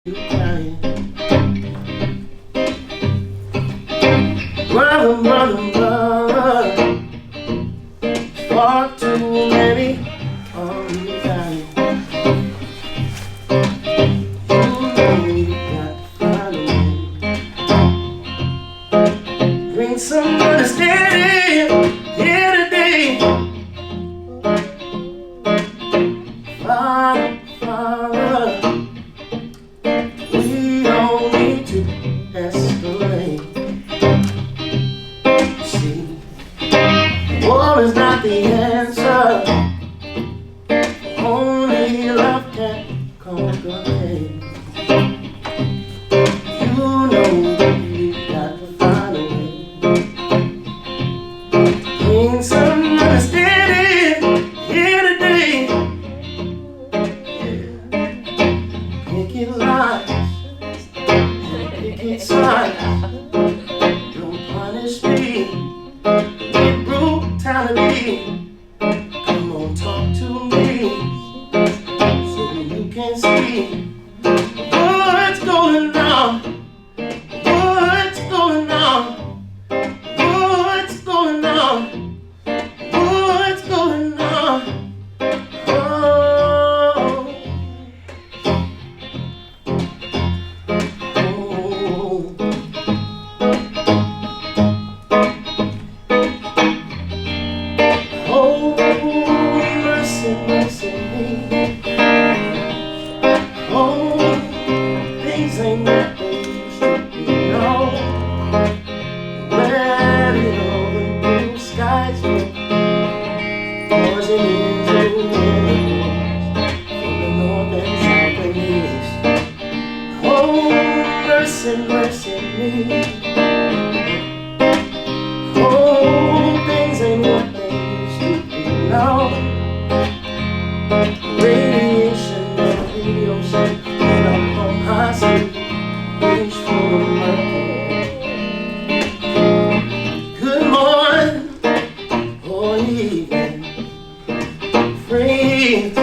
You crying. Brother, far too many are you dying. You got to find a way. Bring some understanding here today. Father, we don't need to escalate. See, war is not the answer. Only love can conquer hate. You know we got to find a way. Bring some understanding here today. Yeah. Picket lines, picket signs. Don't punish me with brutality. Come on, talk to me so you can see what's going on. What's going on? What's going on? What's going on? Oh, oh, mercy, mercy me. Oh, things ain't what they used to be. No, where did all the blue skies go? Was it into the from the north and south and east? Oh, mercy, mercy me. Oh, things ain't what they used to be. No, radiation of the ocean and up on high sea, reach for the mercury. Good morning or evening, friends.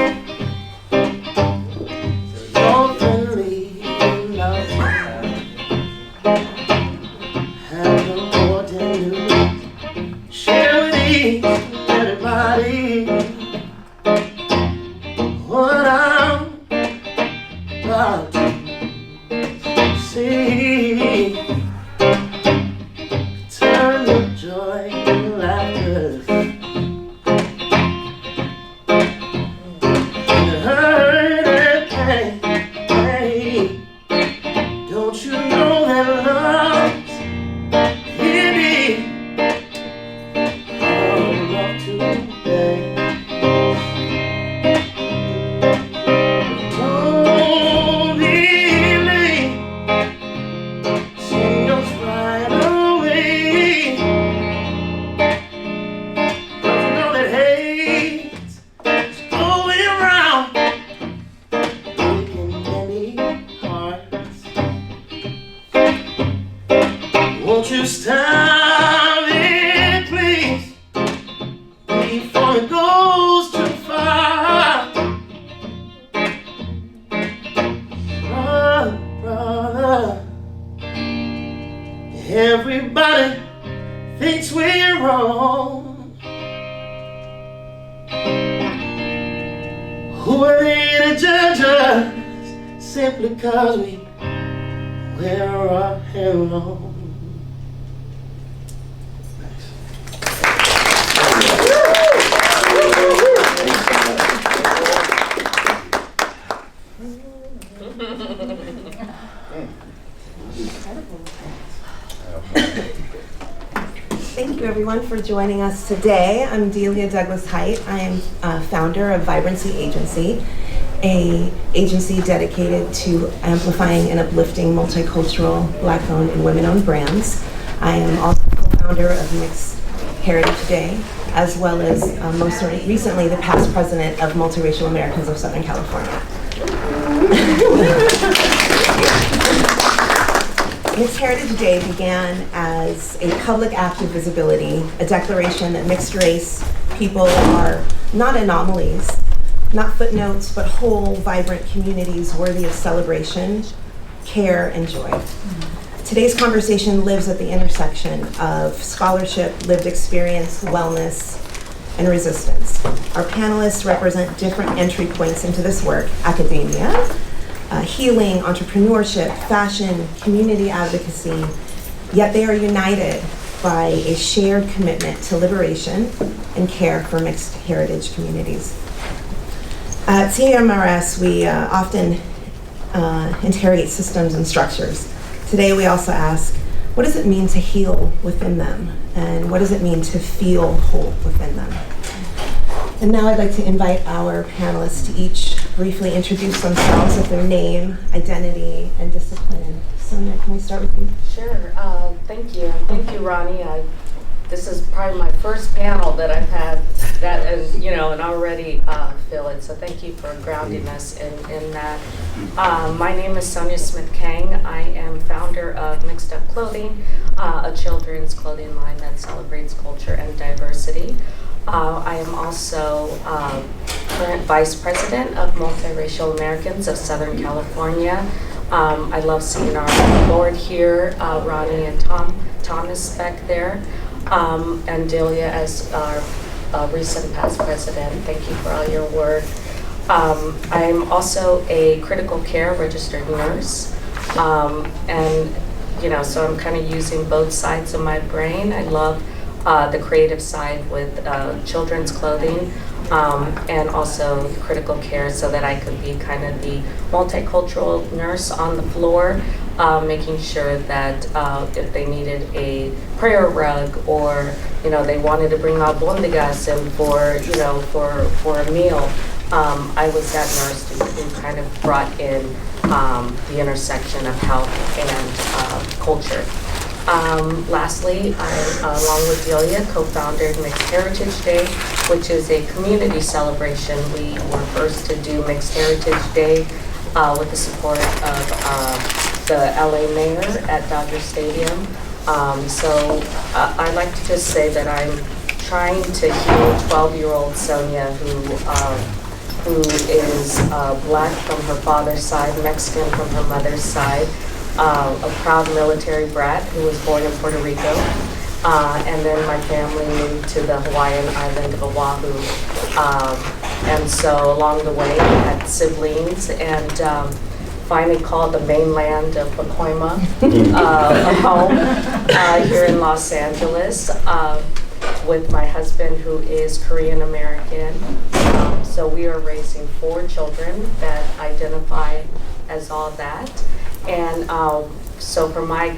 Your friendly love have important news. Share with everybody what I'm about to see. Turn your joy to laughter. And hurt and pain. Don't you know that love's in me? All of today. Don't delay. Send yours right away. Don't you know that hate is going around, breaking many hearts? Won't you stop it, please, before it goes too far? Brother, everybody thinks we're wrong. Who are they to judge us simply because we wear our hair long? Thank you everyone for joining us today. I'm Delia Haight. I am founder of Vibrancy Agency, a agency dedicated to amplifying and uplifting multicultural, Black-owned and women-owned brands. I am also co-founder of Mixed Heritage Day, as well as most recently the past president of Multiracial Americans of Southern California. Mixed Heritage Day began as a public act of visibility, a declaration that mixed race people are not anomalies, not footnotes, but whole, vibrant communities worthy of celebration, care, and joy. Today's conversation lives at the intersection of scholarship, lived experience, wellness, and resistance. Our panelists represent different entry points into this work: academia, healing, entrepreneurship, fashion, community advocacy, yet they are united by a shared commitment to liberation and care for mixed heritage communities. At CRMS, we often interrogate systems and structures. Today we also ask, what does it mean to heal within them? And what does it mean to feel whole within them? And now I'd like to invite our panelists to each briefly introduce themselves with their name, identity, and discipline. Sonia, can we start with you? Sure. Thank you. Thank you, Ronnie. This is probably my first panel that I've had that, and already feel it. So thank you for grounding us in that. My name is Sonia Smith-Kang. I am founder of Mixed Up Clothing, a children's clothing line that celebrates culture and diversity. I am also current vice president of Multiracial Americans of Southern California. I love seeing our board here, Ronnie and Thomas back there, and Delia as our recent past president. Thank you for all your work. I'm also a critical care registered nurse, and so I'm kind of using both sides of my brain. I love the creative side with children's clothing, and also critical care, so that I could be kind of the multicultural nurse on the floor, making sure that if they needed a prayer rug, or they wanted to bring albondigas in for a meal, I was that nurse who kind of brought in the intersection of health and culture. Lastly, I, along with Delia, co-founded Mixed Heritage Day, which is a community celebration. We were first to do Mixed Heritage Day with the support of the LA mayor at Dodger Stadium. So I'd like to just say that I'm trying to heal 12-year-old Sonia, who is Black from her father's side, Mexican from her mother's side, a proud military brat who was born in Puerto Rico, and then my family moved to the Hawaiian island of Oahu, and so along the way I had siblings, and finally called the mainland of Pacoima a home here in Los Angeles, with my husband, who is Korean American. So we are raising 4 children that identify as all that. And so for my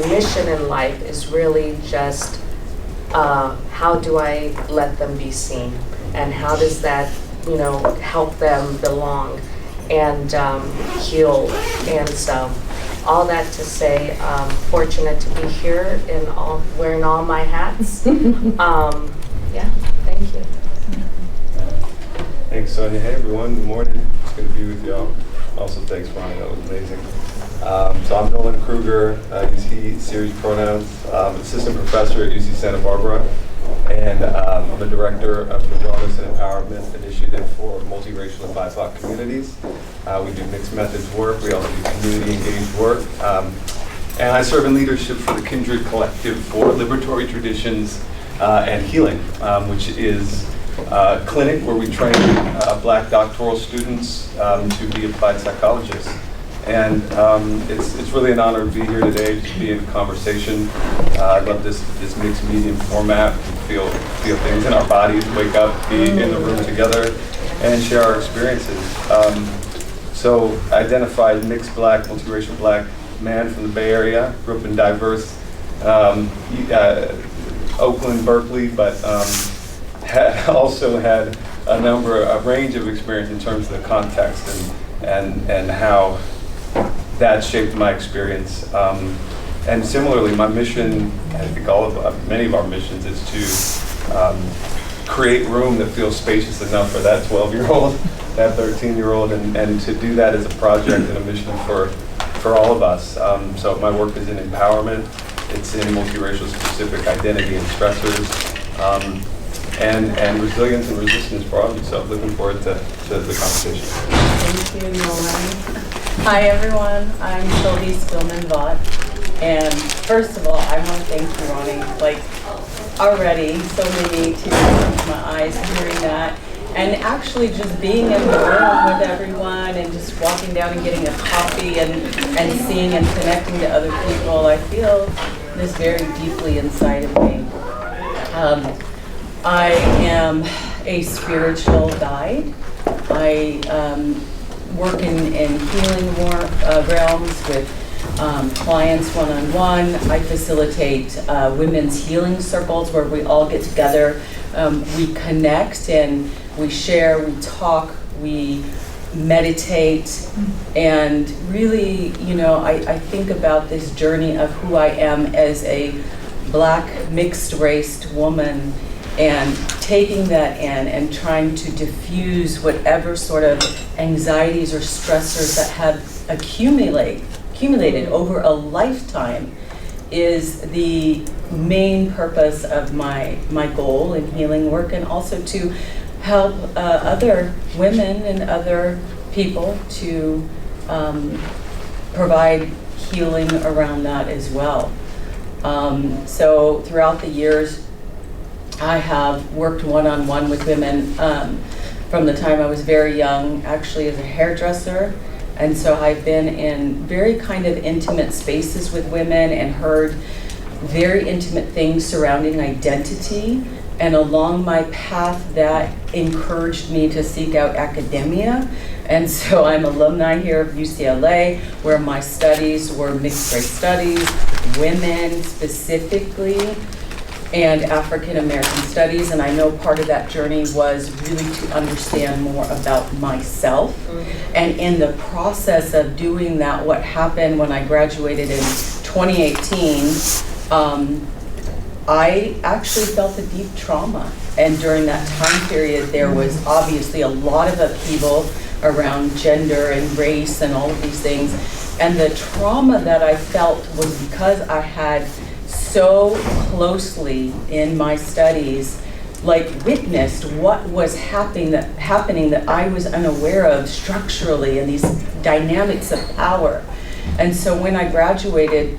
mission in life is really just how do I let them be seen, and how does that help them belong and heal. And so all that to say, fortunate to be here wearing all my hats. Yeah, thank you. Thanks, Sonia. Hey, everyone. Good morning. It's good to be with y'all. Also, thanks, Ronnie. That was amazing. So I'm Nolan Krueger. I use he, series pronouns. I'm assistant professor at UC Santa Barbara, and I'm the director of the Wellness and Empowerment Initiative for Multiracial and BIPOC communities. We do mixed methods work. We also do community engaged work. And I serve in leadership for the Kindred Collective for Liberatory Traditions and Healing, which is a clinic where we train Black doctoral students to be applied psychologists. And it's really an honor to be here today, to be in conversation. I love this mixed medium format. We feel things in our bodies, wake up, be in the room together, and share our experiences. So I identified mixed Black, multiracial Black man from the Bay Area, grew up in diverse Oakland, Berkeley, but also had a range of experience in terms of the context and how that shaped my experience. And similarly, my mission, I think many of our missions, is to create room that feels spacious enough for that 12-year-old, that 13-year-old, and to do that as a project and a mission for all of us. So my work is in empowerment. It's in multiracial specific identity and stressors, and resilience and resistance broadly. So looking forward to the conversation. Thank you, Nolan. Hi everyone, I'm Sylvie Spielman-Vaught, and first of all, I want to thank you, Ronnie. Like, already, so many tears come to my eyes hearing that, and actually just being in the room with everyone and just walking down and getting a coffee and seeing and connecting to other people, I feel this very deeply inside of me. I am a spiritual guide. I work in healing realms with clients one-on-one. I facilitate women's healing circles where we all get together. We connect and we share, we talk, we meditate, and really, you know, I think about this journey of who I am as a Black mixed-raced woman, and taking that in and trying to diffuse whatever sort of anxieties or stressors that have accumulated over a lifetime is the main purpose of my goal in healing work, and also to help other women and other people to provide healing around that as well. So throughout the years, I have worked one-on-one with women from the time I was very young, actually as a hairdresser. And so I've been in very kind of intimate spaces with women and heard very intimate things surrounding identity. And along my path, that encouraged me to seek out academia. And so I'm alumni here of UCLA, where my studies were mixed race studies, women specifically, and African American studies. And I know part of that journey was really to understand more about myself. And in the process of doing that, what happened when I graduated in 2018, I actually felt a deep trauma. And during that time period, there was obviously a lot of upheaval around gender and race and all of these things. And the trauma that I felt was because I had so closely in my studies, like witnessed what was happening that I was unaware of structurally, and these dynamics of power. And so when I graduated,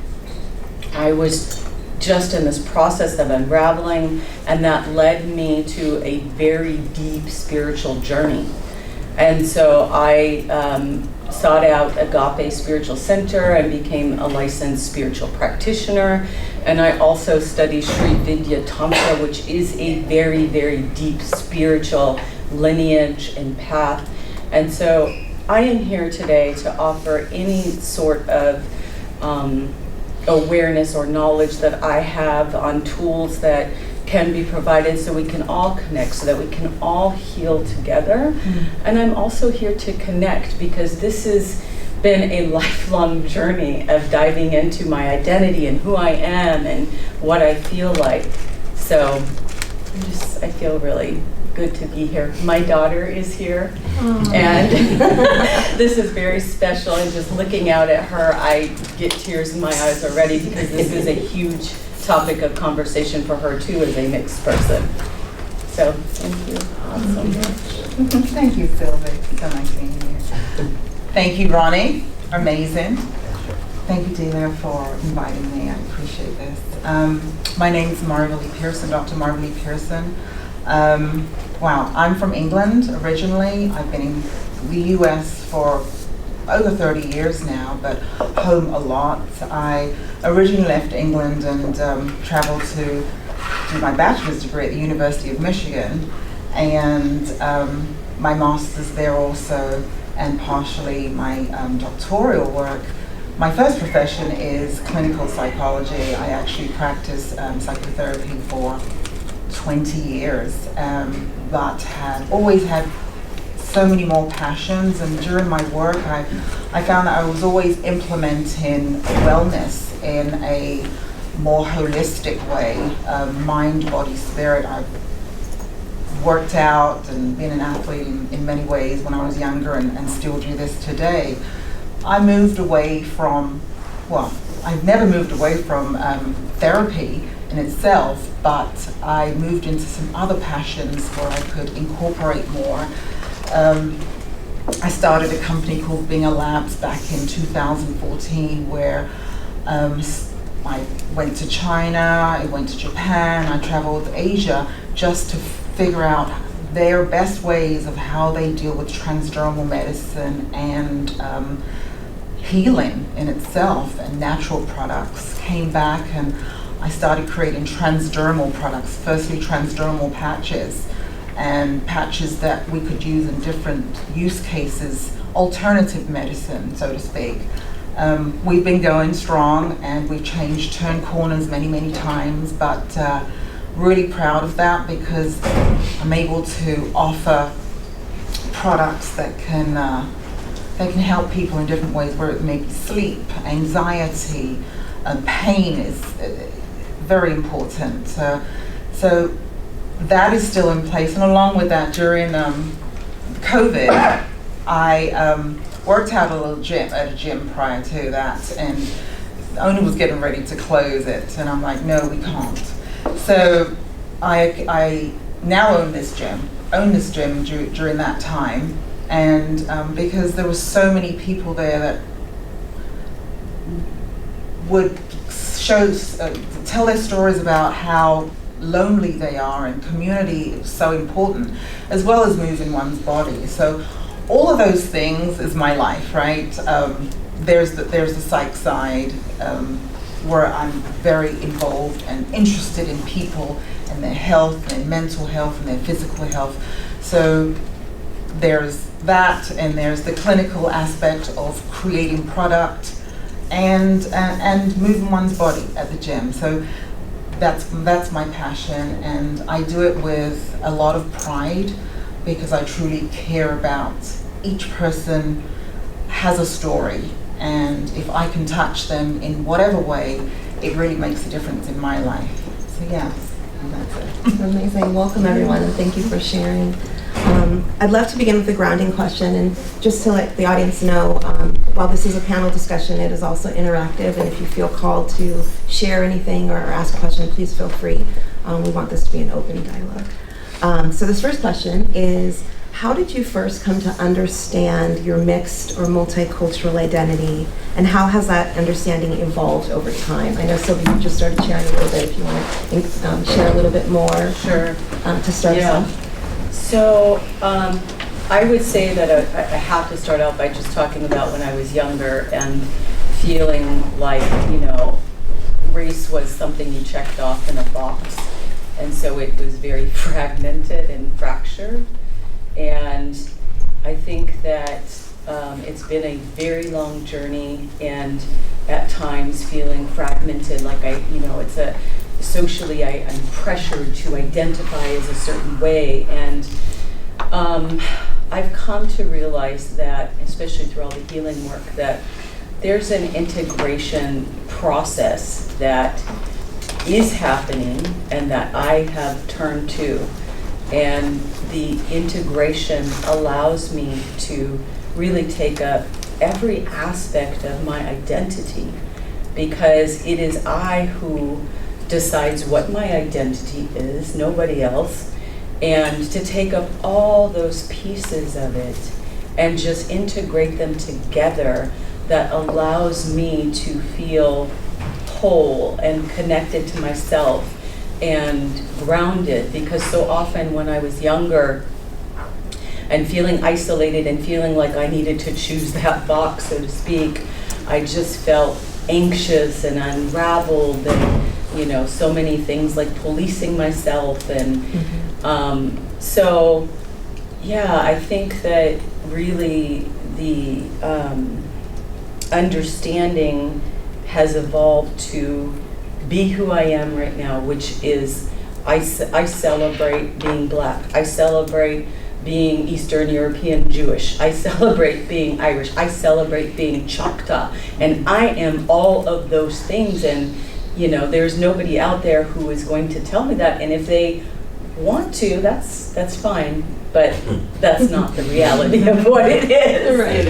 I was just in this process of unraveling, and that led me to a very deep spiritual journey. And so I sought out Agape Spiritual Center and became a licensed spiritual practitioner. And I also studied Sri Vidya Tantra, which is a very, very deep spiritual lineage and path. And so I am here today to offer any sort of awareness or knowledge that I have on tools that can be provided so we can all connect, so that we can all heal together. And I'm also here to connect because this has been a lifelong journey of diving into my identity and who I am and what I feel like. So I feel really good to be here. My daughter is here. And this is very special, and just looking out at her, I get tears in my eyes already because this is a huge topic of conversation for her too as a mixed person. So thank you so much. Thank you, Sylvie. So nice being here. Thank you, Ronnie. Amazing. Thank you, Delia, for inviting me. I appreciate this. My name is Marverly Pierson, Dr. Marverly Pierson. Wow, I'm from England originally. I've been in the US for over 30 years now, but home a lot. I originally left England and traveled to do my bachelor's degree at the University of Michigan, and my master's there also, and partially my doctoral work. My first profession is clinical psychology. I actually practiced psychotherapy for 20 years, but had always had so many more passions, and during my work I found that I was always implementing wellness in a more holistic way, mind, body, spirit. I've worked out and been an athlete in many ways when I was younger, and still do this today. I moved away from, well, I've never moved away from therapy in itself, but I moved into some other passions where I could incorporate more. I started a company called Binger Labs back in 2014 where I went to China, I went to Japan, I traveled Asia just to figure out their best ways of how they deal with transdermal medicine and healing in itself and natural products. Came back and I started creating transdermal products, firstly transdermal patches, and patches that we could use in different use cases, alternative medicine, so to speak. We've been going strong and we've turned corners many times, but really proud of that because I'm able to offer products that can help people in different ways, where it may be sleep, anxiety, pain is very important. So that is still in place, and along with that, during COVID, I worked out at a gym prior to that, and the owner was getting ready to close it, and I'm like, no, we can't. So I now own this gym during that time, and because there were so many people there that would tell their stories about how lonely they are, and community is so important, as well as moving one's body. So all of those things is my life, right? There's the psych side, where I'm very involved and interested in people and their health, and their mental health, and their physical health. So there's that, and there's the clinical aspect of creating product and moving one's body at the gym. So that's my passion, and I do it with a lot of pride because I truly care about each person has a story, and if I can touch them in whatever way, it really makes a difference in my life. So yes, and that's it. Amazing. Welcome everyone, and thank you for sharing. I'd love to begin with a grounding question, and just to let the audience know, while this is a panel discussion, it is also interactive, and if you feel called to share anything or ask a question, please feel free. We want this to be an open dialogue. So this first question is, how did you first come to understand your mixed or multicultural identity, and how has that understanding evolved over time? I know Sylvie, you just started sharing a little bit. If you want to share a little bit more. Sure. To start us off. So I would say that I have to start out by just talking about when I was younger and feeling like, race was something you checked off in a box. And so it was very fragmented and fractured. And I think that it's been a very long journey, and at times feeling fragmented, like socially I'm pressured to identify as a certain way. And I've come to realize that, especially through all the healing work, that there's an integration process that is happening and that I have turned to. And the integration allows me to really take up every aspect of my identity, because it is I who decides what my identity is, nobody else, and to take up all those pieces of it and just integrate them together, that allows me to feel whole and connected to myself and grounded. Because so often when I was younger and feeling isolated and feeling like I needed to choose that box, so to speak, I just felt anxious and unraveled, and so many things like policing myself. And so yeah, I think that really the understanding has evolved to be who I am right now, which is I celebrate being Black. I celebrate being Eastern European Jewish. I celebrate being Irish. I celebrate being Choctaw. And I am all of those things. And there's nobody out there who is going to tell me that. And if they want to, that's fine. But that's not the reality of what it is. Right,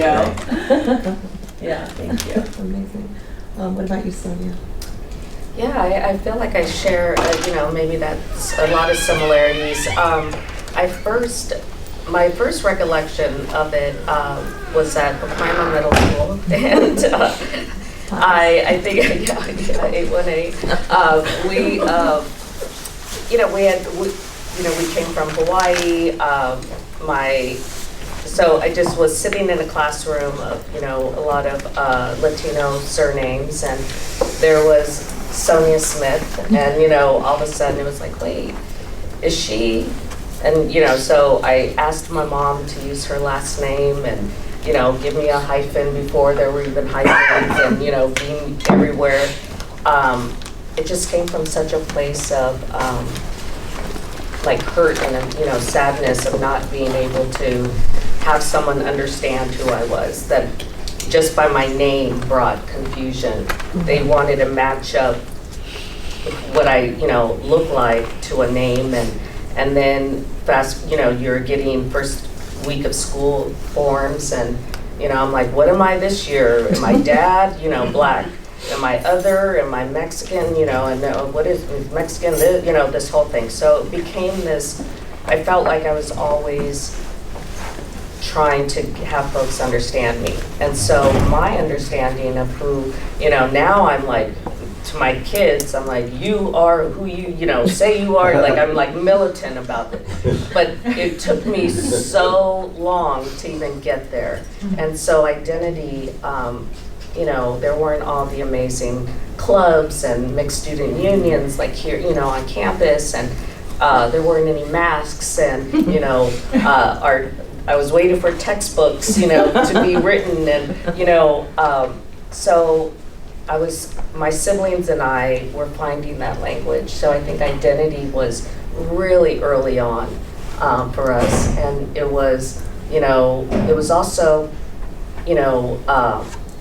Yeah, thank you. Amazing. What about you, Sonia? Yeah, I feel like I share, maybe that's a lot of similarities. I first my first recollection of it was at Pacoima Middle School, and I think, yeah, 818. We came from Hawaii. So I just was sitting in a classroom of, a lot of Latino surnames, and there was Sonia Smith, and, all of a sudden it was like, wait, is she? And, so I asked my mom to use her last name and, give me a hyphen before there were even hyphens, and, being everywhere. It just came from such a place of like hurt and, sadness of not being able to have someone understand who I was, that just by my name brought confusion. They wanted to match up what I, look like to a name, and then you're getting first week of school forms, and, I'm like, what am I this year? Am I dad, black? Am I other? Am I Mexican? And what is Mexican? This whole thing. So it became this, I felt like I was always trying to have folks understand me. And so my understanding of who, now I'm like, to my kids, I'm like, you are who you, say you are, like I'm like militant about it. But it took me so long to even get there. And so identity, there weren't all the amazing clubs and mixed student unions like here, on campus, and there weren't any MASCs, and, I was waiting for textbooks, to be written, and, so my siblings and I were finding that language. So I think identity was really early on for us, and it was, it was also,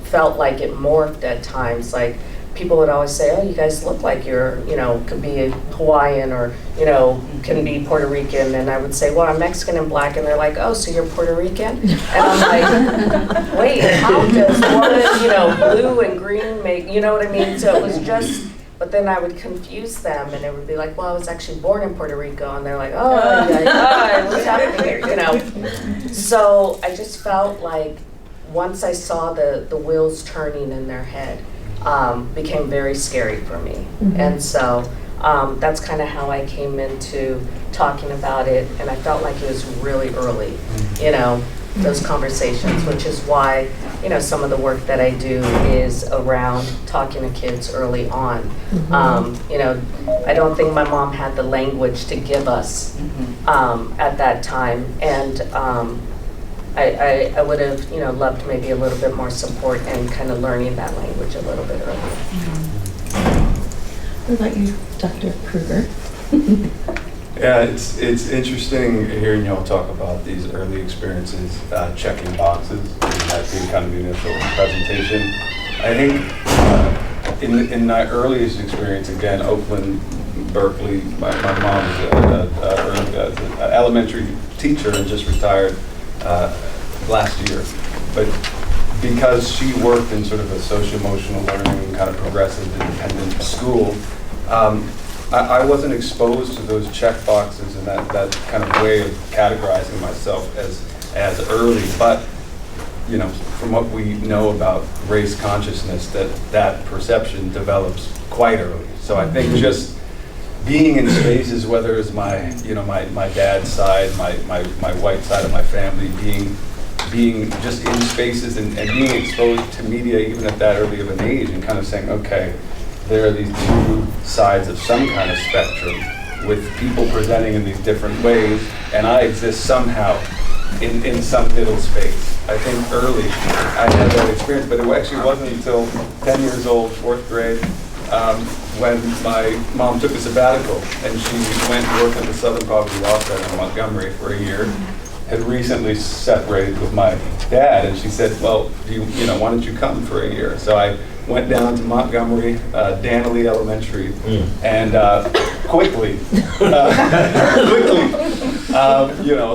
felt like it morphed at times. Like people would always say, oh, you guys look like you're, could be Hawaiian or, can be Puerto Rican. And I would say, well, I'm Mexican and black. And they're like, oh, so you're Puerto Rican? And I'm like, wait, how does one, blue and green make, you know what I mean? So it was just, but then I would confuse them, and it would be like, well, I was actually born in Puerto Rico. And they're like, oh, what's happening here, So I just felt like once I saw the wheels turning in their head, became very scary for me. Mm-hmm. And so that's kind of how I came into talking about it, and I felt like it was really early, those conversations, which is why, some of the work that I do is around talking to kids early on. Mm-hmm. I don't think my mom had the language to give us at that time, and I would have, loved maybe a little bit more support and kind of learning that language a little bit earlier. What about you, Dr. Krueger? Yeah, it's interesting hearing y'all talk about these early experiences, checking boxes, and that being kind of the initial presentation. I think in my earliest experience, again, Oakland, Berkeley, my mom was an elementary teacher and just retired last year, but because she worked in sort of a socio-emotional learning, kind of progressive, independent school, I wasn't exposed to those check boxes and that kind of way of categorizing myself as early. But from what we know about race consciousness, that perception develops quite early. So I think just being in spaces, whether it's my dad's side, my white side of my family, being just in spaces and being exposed to media even at that early of an age, and kind of saying, okay, there are these two sides of some kind of spectrum with people presenting in these different ways, and I exist somehow in some middle space. I think early I had that experience, but it actually wasn't until 10 years old, 4th grade, when my mom took a sabbatical and she went to work at the Southern Poverty Law Center in Montgomery for a year. Had recently separated with my dad, and she said, well, why don't you come for a year? So I went down to Montgomery, Danley Elementary, and quickly,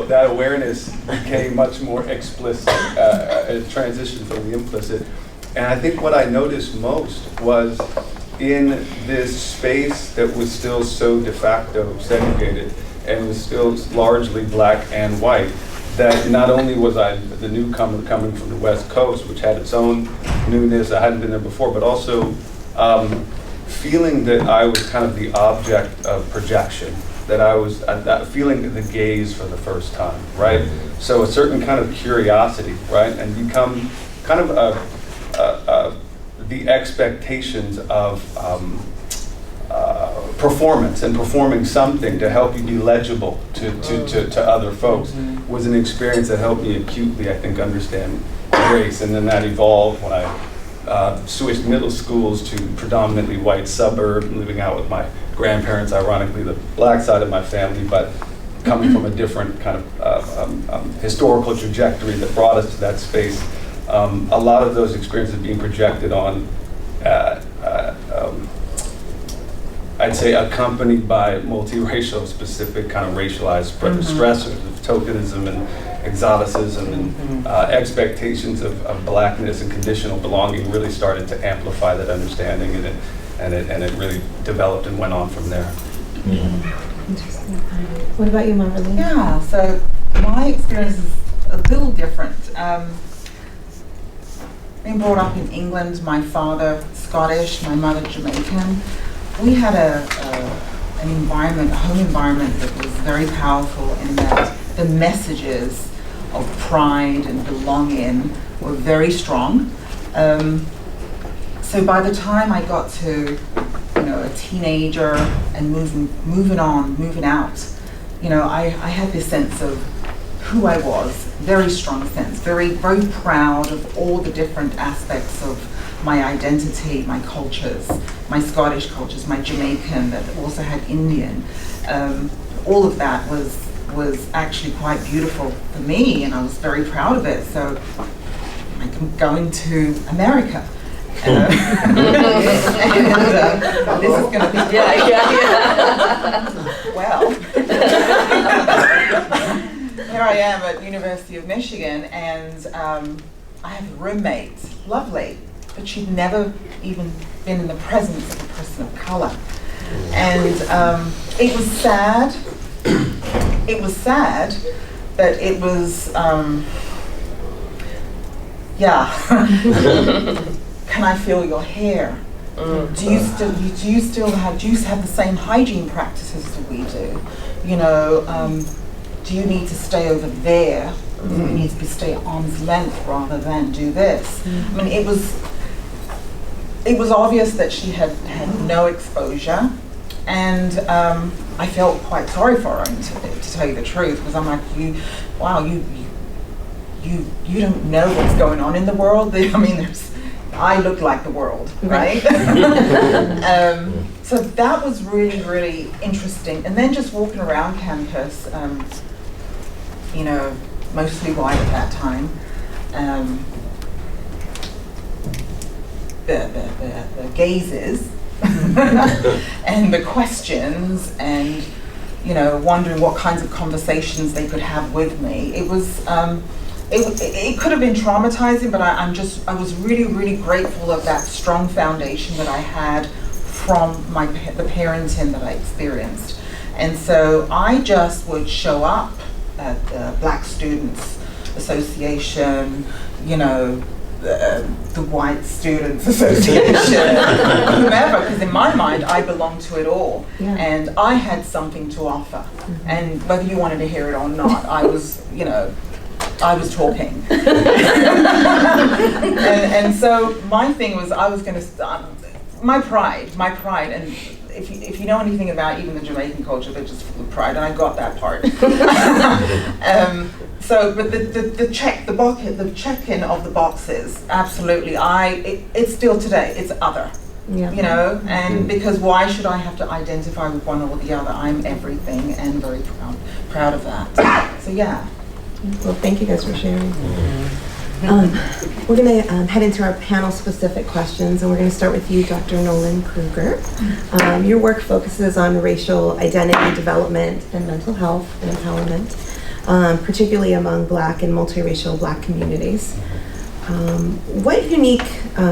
that awareness became much more explicit, a transition from the implicit. And I think what I noticed most was in this space that was still so de facto segregated and was still largely black and white, that not only was I the newcomer coming from the West Coast, which had its own newness, I hadn't been there before, but also feeling that I was kind of the object of projection, that I was feeling the gaze for the first time, right? So a certain kind of curiosity, right? And become kind of the expectations of performance and performing something to help you be legible to other folks was an experience that helped me acutely, I think, understand race. And then that evolved when I switched middle schools to predominantly white suburb, living out with my grandparents, ironically the black side of my family, but coming from a different kind of historical trajectory that brought us to that space. A lot of those experiences being projected on, I'd say accompanied by multiracial specific kind of racialized stressors of tokenism and exoticism and expectations of blackness and conditional belonging really started to amplify that understanding, and it really developed and went on from there. Interesting. What about you, Marverly? Yeah, so my experience is a little different. Being brought up in England, my father Scottish, my mother Jamaican, we had an environment, a home environment that was very powerful in that the messages of pride and belonging were very strong. So by the time I got to, a teenager and moving out, I had this sense of who I was, very strong sense, very, very proud of all the different aspects of my identity, my cultures, my Scottish cultures, my Jamaican, that also had Indian. All of that was actually quite beautiful for me, and I was very proud of it. So I'm going to America. And, this is going to be well. Here I am at University of Michigan, and I have a roommate, lovely, but she'd never even been in the presence of a person of color. And it was sad. It was sad, but it was, Can I feel your hair? Do you have the same hygiene practices that we do? Do you need to stay over there? Do you need to stay at arm's length rather than do this? I mean, it was obvious that she had no exposure, and I felt quite sorry for her, to tell you the truth, because I'm like, you don't know what's going on in the world. I look like the world, right? So that was really, really interesting. And then just walking around campus, mostly white at that time, the gazes and the questions, and wondering what kinds of conversations they could have with me. It was it could have been traumatizing, but I was really, really grateful of that strong foundation that I had from the parenting that I experienced. And so I just would show up at the Black Students Association, the White Students Association, whomever, because in my mind I belonged to it all, and I had something to offer, and whether you wanted to hear it or not, I was talking. and so my thing was, I was going to my pride, and if you know anything about even the Jamaican culture, they're just full of pride, and I got that part. But the check-in of the boxes, absolutely. It's still today. It's other, and because why should I have to identify with one or the other? I'm everything, and very proud of that. So yeah. Well, thank you guys for sharing. We're going to head into our panel-specific questions, and we're going to start with you, Dr. Nolan Krueger. Your work focuses on racial identity development and mental health and empowerment, particularly among Black and multiracial Black communities. What unique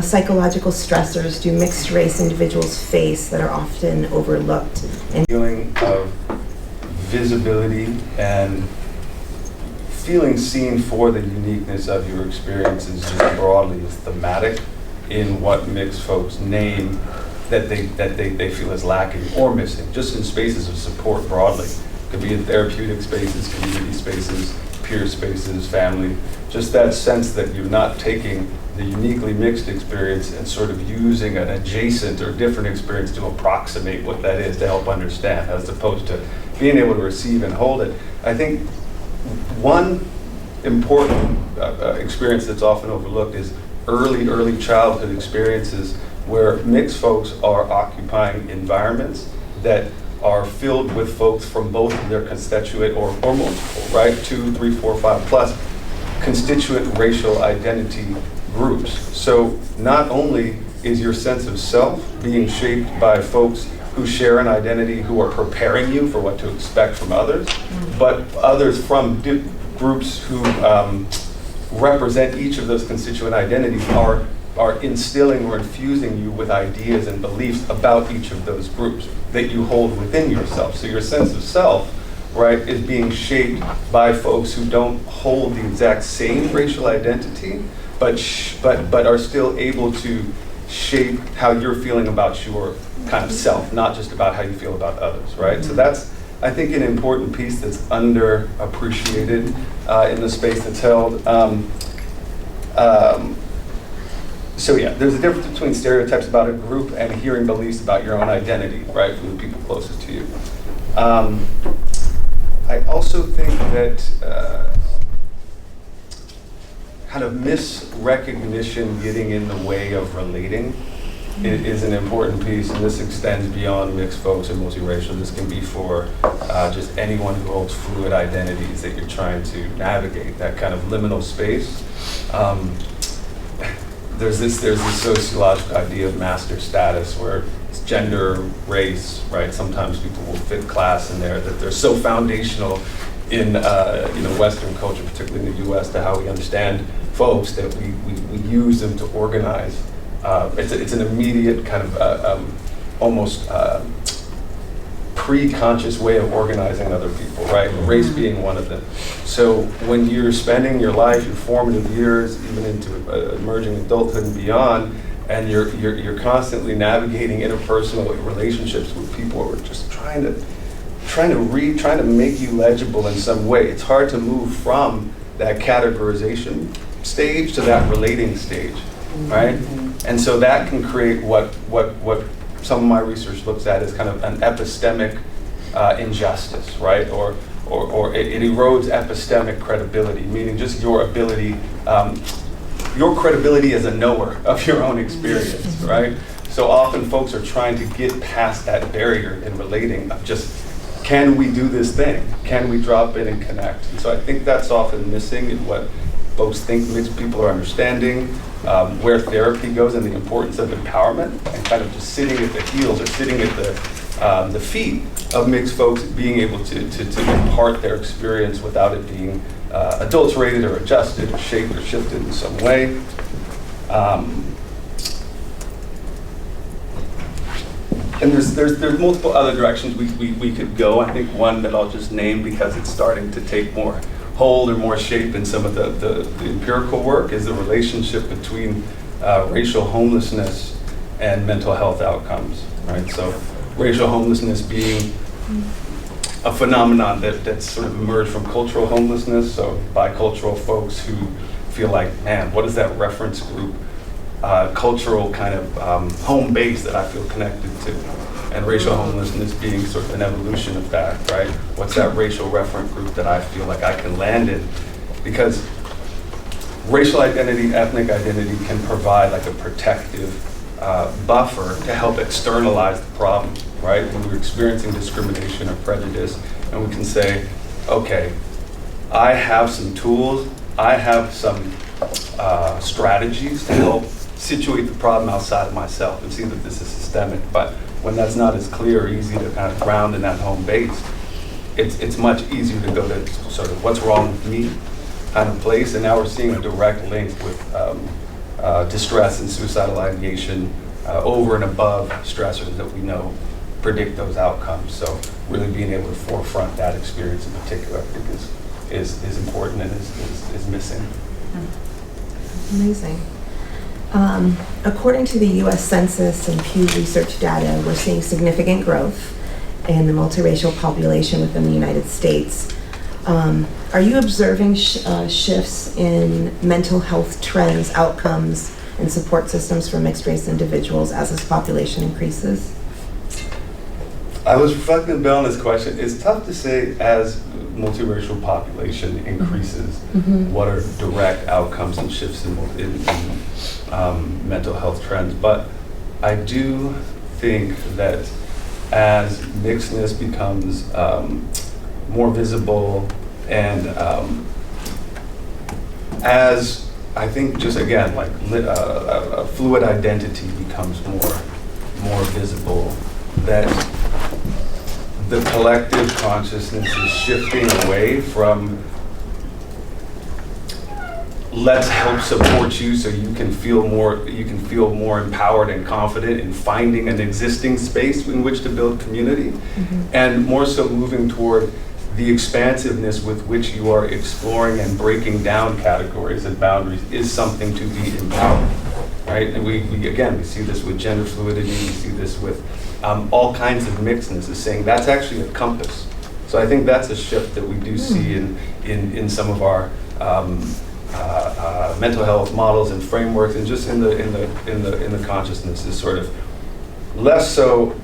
psychological stressors do mixed-race individuals face that are often overlooked? Feeling of visibility and feeling seen for the uniqueness of your experiences just broadly is thematic in what mixed folks name that they feel is lacking or missing, just in spaces of support broadly. Could be in therapeutic spaces, community spaces, peer spaces, family. Just that sense that you're not taking the uniquely mixed experience and sort of using an adjacent or different experience to approximate what that is to help understand, as opposed to being able to receive and hold it. I think one important experience that's often overlooked is early childhood experiences where mixed folks are occupying environments that are filled with folks from both their constituent or multiple, right? 2, 3, 4, 5 plus constituent racial identity groups. So not only is your sense of self being shaped by folks who share an identity, who are preparing you for what to expect from others, but others from groups who represent each of those constituent identities are instilling or infusing you with ideas and beliefs about each of those groups that you hold within yourself. So your sense of self, right, is being shaped by folks who don't hold the exact same racial identity, but are still able to shape how you're feeling about your kind of self, not just about how you feel about others, right? So that's, I think, an important piece that's underappreciated in the space that's held. So yeah, there's a difference between stereotypes about a group and hearing beliefs about your own identity, right, from the people closest to you. I also think that kind of misrecognition getting in the way of relating is an important piece, and this extends beyond mixed folks and multiracial. This can be for just anyone who holds fluid identities that you're trying to navigate, that kind of liminal space. There's this sociological idea of master status where it's gender, race, right? Sometimes people will fit class in there, that they're so foundational in Western culture, particularly in the US, to how we understand folks, that we use them to organize. It's an immediate kind of almost pre-conscious way of organizing other people, right? Race being one of them. So when you're spending your life, your formative years, even into emerging adulthood and beyond, and you're constantly navigating interpersonal relationships with people who are just trying to make you legible in some way, it's hard to move from that categorization stage to that relating stage, right? And so that can create what some of my research looks at as kind of an epistemic injustice, right? Or it erodes epistemic credibility, meaning just your ability, your credibility as a knower of your own experience, right? So often folks are trying to get past that barrier in relating of just, can we do this thing? Can we drop in and connect? And so I think that's often missing in what folks think mixed people are understanding, where therapy goes and the importance of empowerment, and kind of just sitting at the heels or sitting at the feet of mixed folks, being able to impart their experience without it being adulterated or adjusted or shaped or shifted in some way. And there's multiple other directions we could go. I think one that I'll just name because it's starting to take more hold or more shape in some of the empirical work is the relationship between racial homelessness and mental health outcomes, right? So racial homelessness being a phenomenon that's sort of emerged from cultural homelessness, so bicultural folks who feel like, man, what is that reference group, cultural kind of home base that I feel connected to? And racial homelessness being sort of an evolution of that, right? What's that racial reference group that I feel like I can land in? Because racial identity, ethnic identity can provide like a protective buffer to help externalize the problem, right? When we're experiencing discrimination or prejudice, and we can say, okay, I have some tools, I have some strategies to help situate the problem outside of myself and see that this is systemic. But when that's not as clear or easy to kind of ground in that home base, it's much easier to go to sort of what's wrong with me kind of place. And now we're seeing a direct link with distress and suicidal ideation over and above stressors that we know predict those outcomes. So really being able to forefront that experience in particular, I think, is is important and is missing. Amazing. According to the U.S. Census and Pew Research data, we're seeing significant growth in the multiracial population within the United States. Are you observing shifts in mental health trends, outcomes, and support systems for mixed race individuals as this population increases? I was reflecting on this question. It's tough to say as multiracial population increases, what are direct outcomes and shifts in mental health trends. But I do think that as mixedness becomes more visible and as I think just again like a fluid identity becomes more visible, that the collective consciousness is shifting away from let's help support you so you can feel more empowered and confident in finding an existing space in which to build community, and more so moving toward the expansiveness with which you are exploring and breaking down categories and boundaries is something to be empowered, right? And we see this with gender fluidity, we see this with all kinds of mixedness, is saying that's actually a compass. So I think that's a shift that we do see in some of our mental health models and frameworks, and just in the consciousness is sort of less so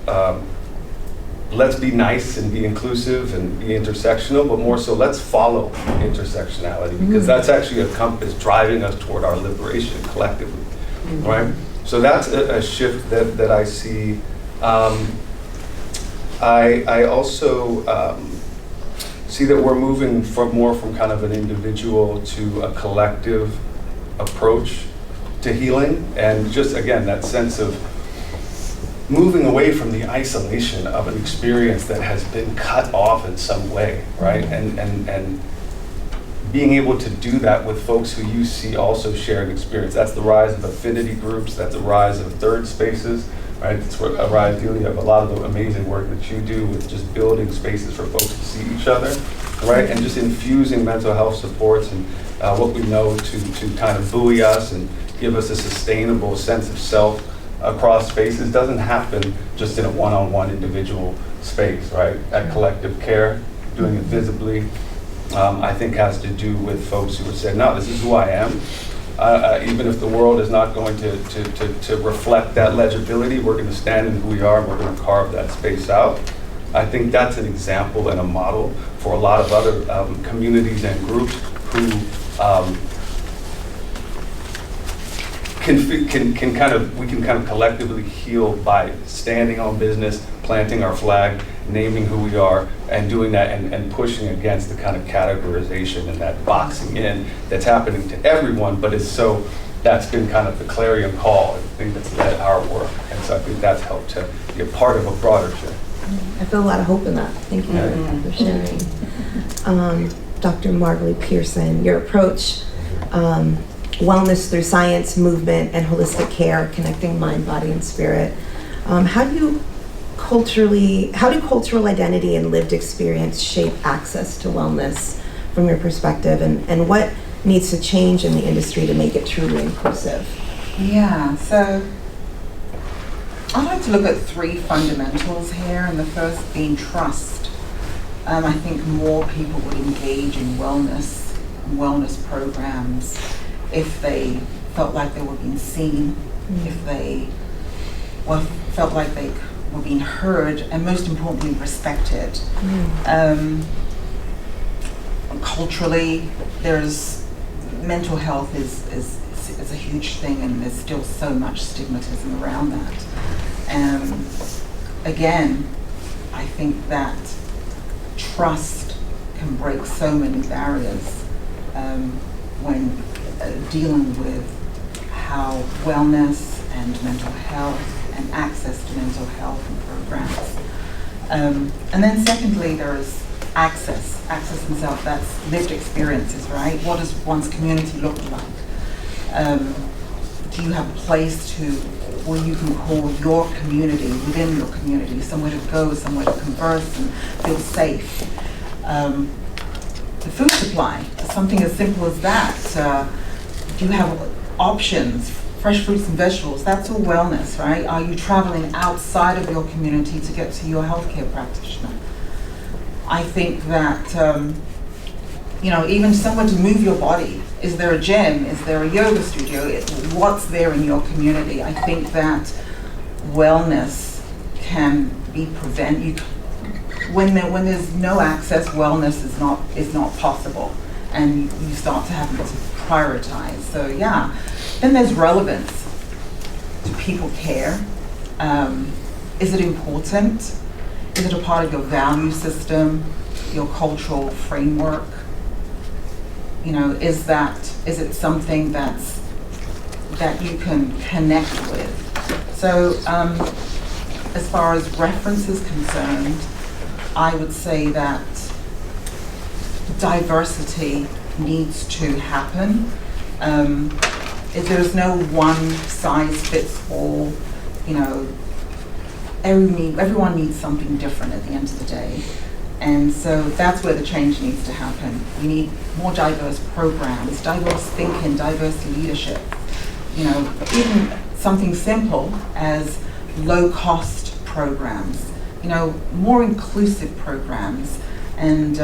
let's be nice and be inclusive and be intersectional, but more so let's follow intersectionality, because that's actually a compass driving us toward our liberation collectively, right? So that's a shift that I see. I also see that we're moving more from kind of an individual to a collective approach to healing, and just again that sense of moving away from the isolation of an experience that has been cut off in some way, right? And being able to do that with folks who you see also share an experience. That's the rise of affinity groups, that's the rise of third spaces, right? It's a rise, Delia, of a lot of the amazing work that you do with just building spaces for folks to see each other, right? And just infusing mental health supports and what we know to kind of buoy us and give us a sustainable sense of self across spaces doesn't happen just in a one-on-one individual space, right? That collective care, doing it visibly, I think has to do with folks who would say, no, this is who I am. Even if the world is not going to reflect that legibility, we're going to stand in who we are and we're going to carve that space out. I think that's an example and a model for a lot of other communities and groups who we can kind of collectively heal by standing on business, planting our flag, naming who we are, and doing that and pushing against the kind of categorization and that boxing in that's happening to everyone, but that's been kind of the clarion call, I think that's led our work. And so I think that's helped to be a part of a broader shift. I feel a lot of hope in that. Thank you for sharing. Dr. Marverly Pierson, your approach, wellness through science, movement, and holistic care, connecting mind, body, and spirit. How do cultural identity and lived experience shape access to wellness from your perspective, and what needs to change in the industry to make it truly inclusive? Yeah, so I'd like to look at three fundamentals here, and the first being trust. I think more people would engage in wellness programs if they felt like they were being seen, if they felt like they were being heard, and most importantly, respected. Culturally, mental health is a huge thing, and there's still so much stigmatism around that. Again, I think that trust can break so many barriers when dealing with how wellness and mental health and access to mental health and programs. And then secondly, there's access itself, that's lived experiences, right? What does one's community look like? Do you have a place where you can call your community, within your community, somewhere to go, somewhere to converse and feel safe? the food supply, something as simple as that. Do you have options, fresh fruits and vegetables? That's all wellness, right? Are you traveling outside of your community to get to your healthcare practitioner? I think that, even somewhere to move your body. Is there a gym? Is there a yoga studio? What's there in your community? I think that wellness can be prevented. When there's no access, wellness is not possible, and you start to have to prioritize. So yeah, then there's relevance. Do people care? Is it important? Is it a part of your value system, your cultural framework? Is it something that you can connect with? So as far as reference is concerned, I would say that diversity needs to happen. There's no one size fits all. Everyone needs something different at the end of the day. And so that's where the change needs to happen. We need more diverse programs, diverse thinking, diverse leadership. Even something simple as low-cost programs, more inclusive programs. And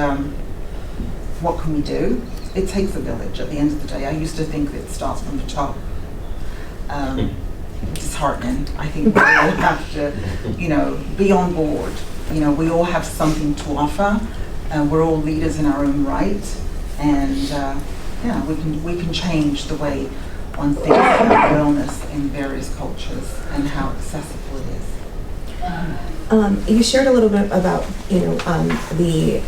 what can we do? It takes a village at the end of the day. I used to think that it starts from the top. Disheartening. I think we all have to, be on board. We all have something to offer. We're all leaders in our own right, and we can change the way one thinks about wellness in various cultures and how accessible it is. You shared a little bit about, the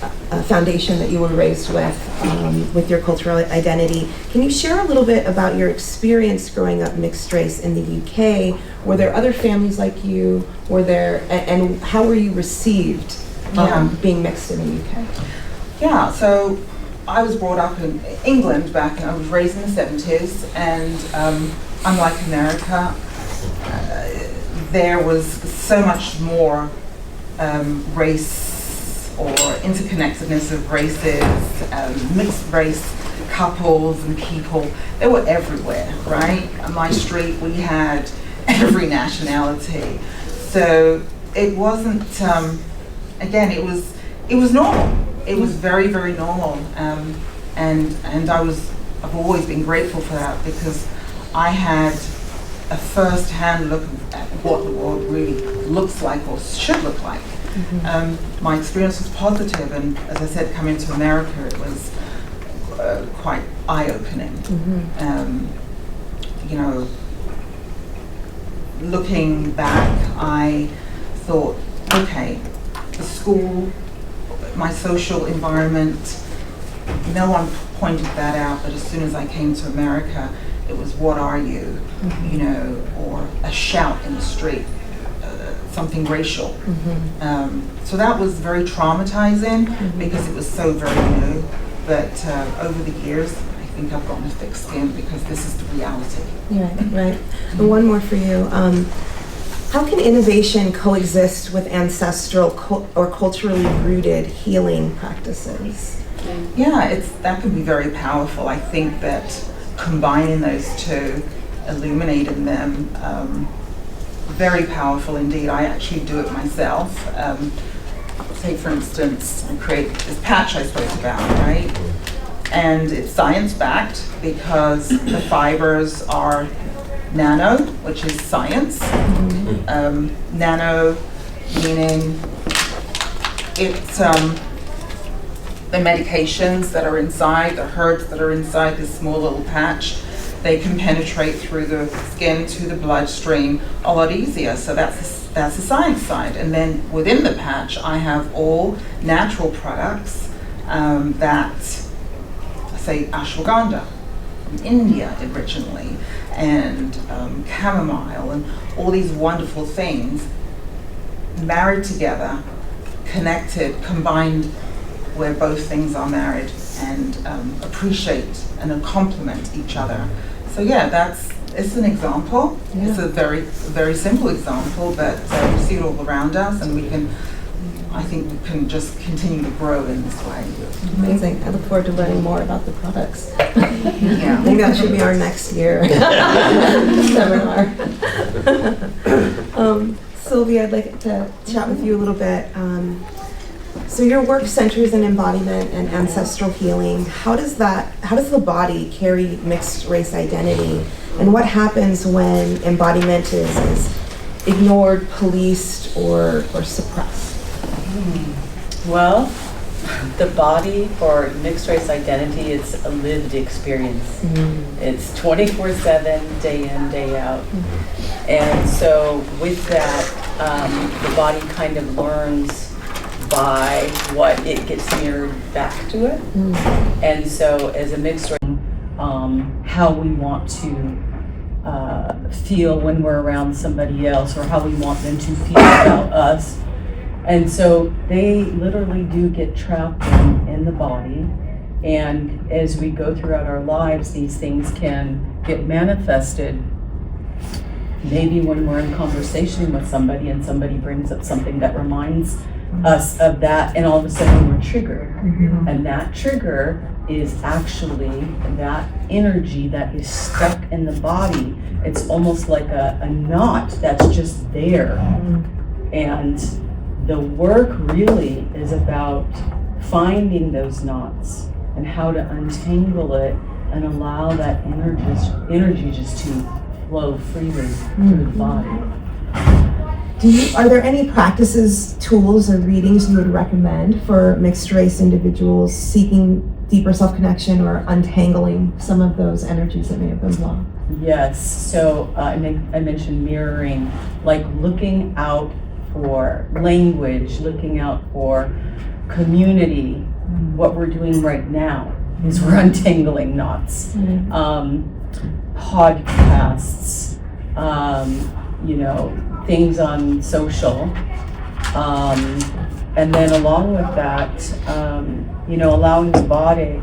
foundation that you were raised with your cultural identity. Can you share a little bit about your experience growing up mixed race in the UK? Were there other families like you? And how were you received being mixed in the UK? Yeah, so I was brought up in England I was raised in the 70s, and unlike America, there was so much more race or interconnectedness of races, mixed race couples and people. They were everywhere, right? On my street, we had every nationality. So it wasn't, again, it was normal. It was very, very normal. And I've always been grateful for that, because I had a first-hand look at what the world really looks like or should look like. Mm-hmm. My experience was positive, and as I said, coming to America, it was quite eye-opening. Mm-hmm. Looking back, I thought, okay, the school, my social environment, no one pointed that out, but as soon as I came to America, it was, what are you? Mm-hmm. Or a shout in the street, something racial. Mm-hmm. So that was very traumatizing, mm-hmm. because it was so very new. But over the years, I think I've gotten a thick skin, because this is the reality. Right. And one more for you. How can innovation coexist with ancestral or culturally rooted healing practices? Yeah, that can be very powerful. I think that combining those two, illuminating them, very powerful indeed. I actually do it myself. Say, for instance, I create this patch I spoke about, right? And it's science-backed, because the fibers are nano, which is science. Mm-hmm. Nano meaning it's the medications that are inside, the herbs that are inside this small little patch, they can penetrate through the skin to the bloodstream a lot easier. So that's the science side. And then within the patch, I have all natural products that, say, ashwagandha from India originally, and chamomile, and all these wonderful things married together, connected, combined, where both things are married and appreciate and complement each other. So yeah, it's an example. Yeah. It's a very, very simple example, but we see it all around us, and we can I think we can just continue to grow in this way. Amazing. I look forward to learning more about the products. Yeah. I think that should be our next year seminar. Sylvie, I'd like to chat with you a little bit. So your work centers in embodiment and ancestral healing. How does the body carry mixed race identity? And what happens when embodiment is ignored, policed, or suppressed? Well, the body for mixed race identity, it's a lived experience. It's 24/7, day in, day out. And so with that, the body kind of learns by what it gets mirrored back to it. And so as a mixed race, how we want to feel when we're around somebody else, or how we want them to feel about us. And so they literally do get trapped in the body. And as we go throughout our lives, these things can get manifested. Maybe when we're in conversation with somebody and somebody brings up something that reminds us of that, and all of a sudden we're triggered. And that trigger is actually that energy that is stuck in the body. It's almost like a knot that's just there. And the work really is about finding those knots and how to untangle it and allow that energy just to flow freely through the body. Are there any practices, tools, or readings you would recommend for mixed race individuals seeking deeper self-connection or untangling some of those energies that may have been blocked? Yes, so I mentioned mirroring, like looking out for language, looking out for community. What we're doing right now is we're untangling knots. Podcasts, things on social, and then along with that, allowing the body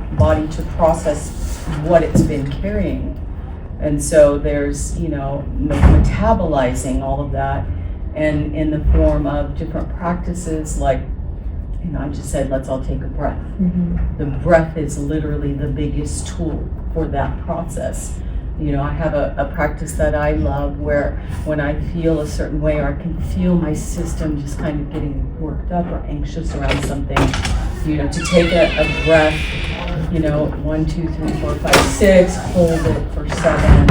to process what it's been carrying. And so there's, metabolizing all of that, and in the form of different practices, like, I just said, let's all take a breath. The breath is literally the biggest tool for that process. I have a practice that I love where when I feel a certain way, or I can feel my system just kind of getting worked up or anxious around something, to take a breath, 1, 2, 3, 4, 5, 6, hold it for 7,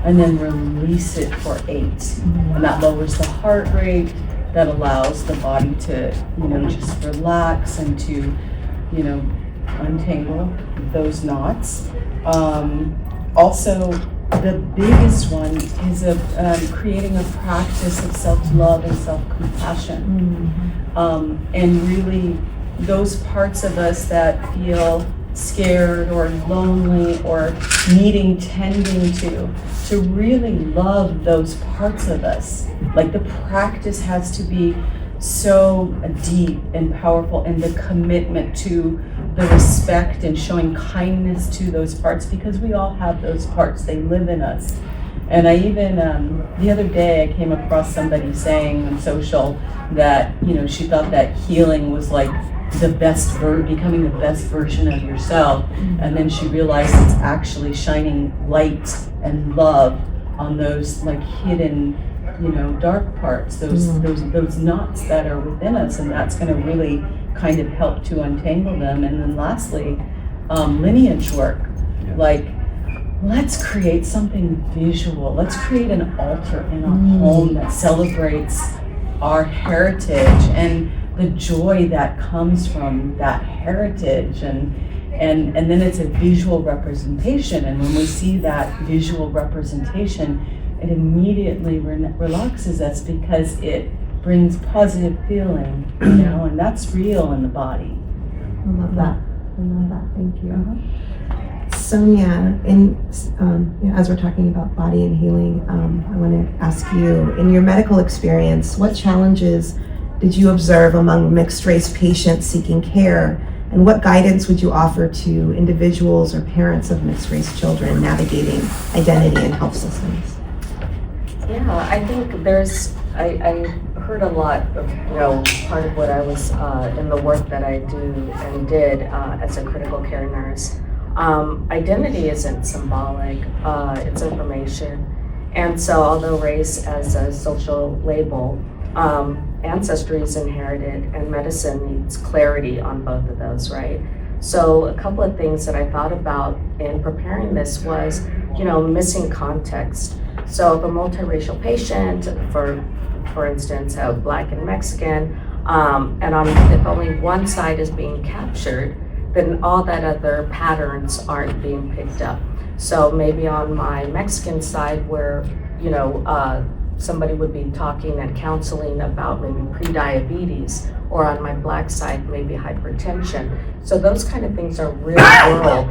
and then release it for 8. And that lowers the heart rate, that allows the body to, just relax and to, untangle those knots. Also, the biggest one is creating a practice of self-love and self-compassion. And really, those parts of us that feel scared or lonely or needing tending to really love those parts of us. Like, the practice has to be so deep and powerful, and the commitment to the respect and showing kindness to those parts, because we all have those parts, they live in us. And I even, the other day I came across somebody saying on social that, she thought that healing was like becoming the best version of yourself. And then she realized it's actually shining light and love on those like hidden, dark parts, those knots that are within us, and that's going to really kind of help to untangle them. And then lastly, lineage work. Like, let's create something visual. Let's create an altar in our home that celebrates our heritage and the joy that comes from that heritage. And then it's a visual representation. And when we see that visual representation, it immediately relaxes us, because it brings positive feeling, and that's real in the body. I love that. Thank you. Sonia, as we're talking about body and healing, I want to ask you, in your medical experience, what challenges did you observe among mixed race patients seeking care, and what guidance would you offer to individuals or parents of mixed race children navigating identity and health systems? Yeah, I think I heard a lot of, part of what I was in the work that I do and did as a critical care nurse. Identity isn't symbolic, it's information. And so although race as a social label, ancestry is inherited and medicine needs clarity on both of those, right? So a couple of things that I thought about in preparing this was, missing context. So if a multiracial patient, for instance, a Black and Mexican, and if only one side is being captured, then all that other patterns aren't being picked up. So maybe on my Mexican side where, somebody would be talking and counseling about maybe pre-diabetes, or on my Black side, maybe hypertension. So those kind of things are real world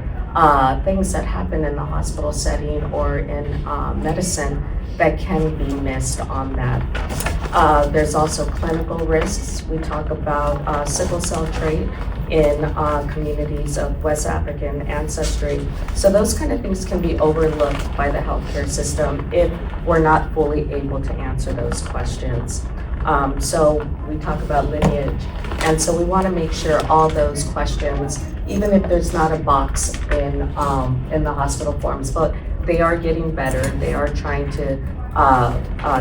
things that happen in the hospital setting or in medicine that can be missed on that. There's also clinical risks. We talk about sickle cell trait in communities of West African ancestry. So those kind of things can be overlooked by the healthcare system if we're not fully able to answer those questions. So we talk about lineage, and so we want to make sure all those questions, even if there's not a box in the hospital forms, but they are getting better. They are trying to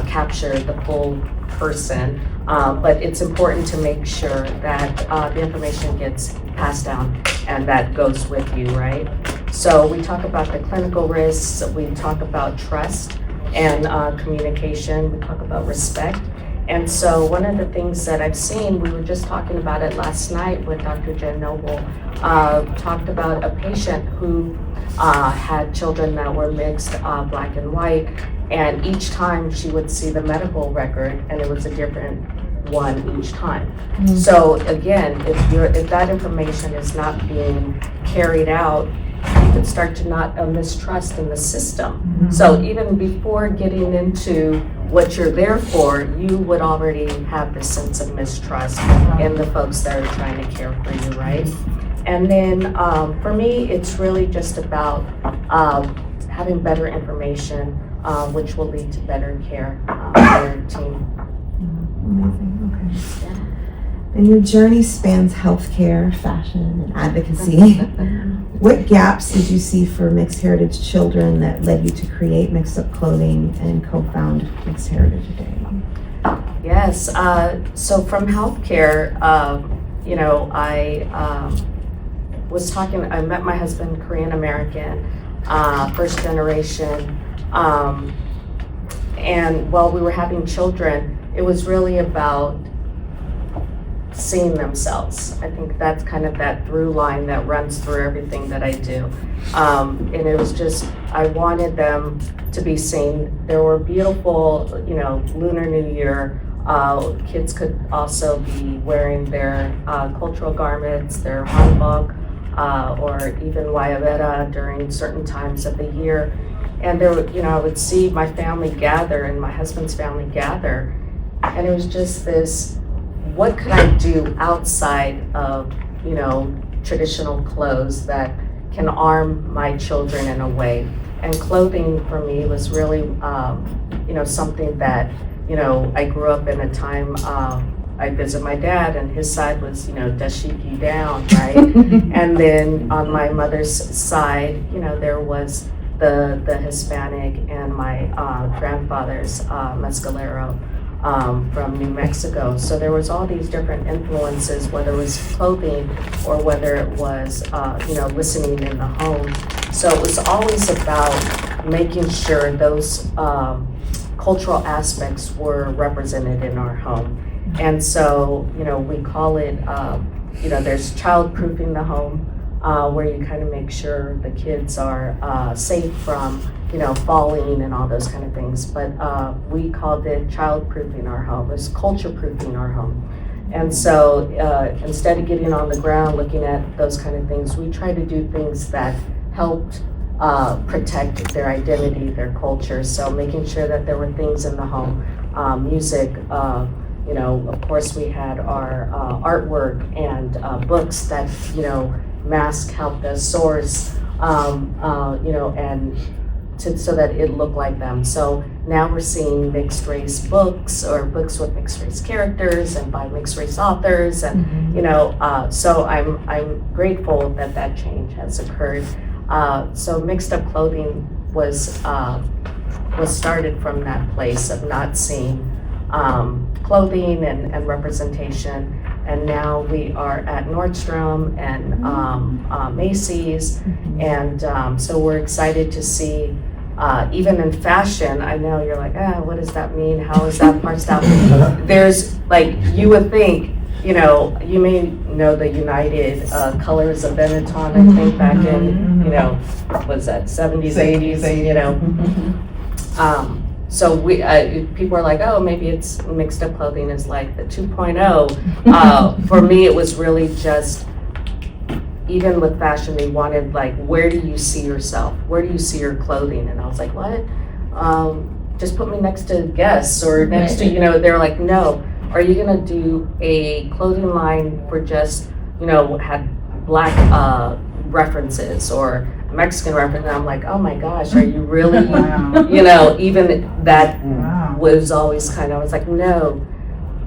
capture the full person, but it's important to make sure that the information gets passed down and that goes with you, right? So we talk about the clinical risks. We talk about trust and communication. We talk about respect. And so one of the things that I've seen, we were just talking about it last night with Dr. Jen Noble, talked about a patient who had children that were mixed Black and white, and each time she would see the medical record and it was a different one each time. Mm-hmm. So again, if that information is not being carried out, you could start to not mistrust in the system. Mm-hmm. So even before getting into what you're there for, you would already have this sense of mistrust in the folks that are trying to care for you, right? And then for me, it's really just about having better information, which will lead to better care for your team. Amazing, okay. Yeah. And your journey spans healthcare, fashion, and advocacy. What gaps did you see for mixed heritage children that led you to create Mixed Up Clothing and co-found Mixed Heritage Day? Yes, so from healthcare, I met my husband, Korean American, first generation, and while we were having children, it was really about seeing themselves. I think that's kind of that through line that runs through everything that I do. And it was just, I wanted them to be seen. There were beautiful, Lunar New Year. Kids could also be wearing their cultural garments, their hanbok, or even wayabera during certain times of the year. And there, I would see my family gather and my husband's family gather. And it was just this, what could I do outside of, traditional clothes that can arm my children in a way? And clothing for me was really, something that, I grew up in a time, I visited my dad and his side was, dashiki down, right? And then on my mother's side, there was the Hispanic and my grandfather's mescalero. From New Mexico. So there was all these different influences, whether it was clothing or whether it was, listening in the home. So it was always about making sure those cultural aspects were represented in our home. And so, we call it, there's child-proofing the home, where you kind of make sure the kids are safe from falling and all those kind of things. But we called it child-proofing our home. It was culture-proofing our home. And so instead of getting on the ground looking at those kind of things, we try to do things that helped protect their identity, their culture. So making sure that there were things in the home, music, of course we had our artwork and books that, MASC helped us source, and so that it looked like them. So now we're seeing mixed race books or books with mixed race characters and by mixed race authors, and you know, so I'm grateful that that change has occurred. So mixed up clothing was started from that place of not seeing clothing and representation. And now we are at Nordstrom and Macy's, and so we're excited to see, even in fashion, I know you're like, what does that mean? How is that parsed out? There's, like, you would think, you know, you may know the United colors of Benetton, I think back in, you know, was that 70s, 80s, you know. So we people are like, oh, maybe it's mixed up clothing is like the 2.0. For me, it was really just, even with fashion, they wanted like, where do you see yourself? Where do you see your clothing? And I was like, what? Just put me next to guests or next to, you know, they're like, no. Are you gonna do a clothing line for just, you know, had Black references or Mexican reference? And I'm like, oh my gosh, are you really, you know, even that was always kind of, I was like, no,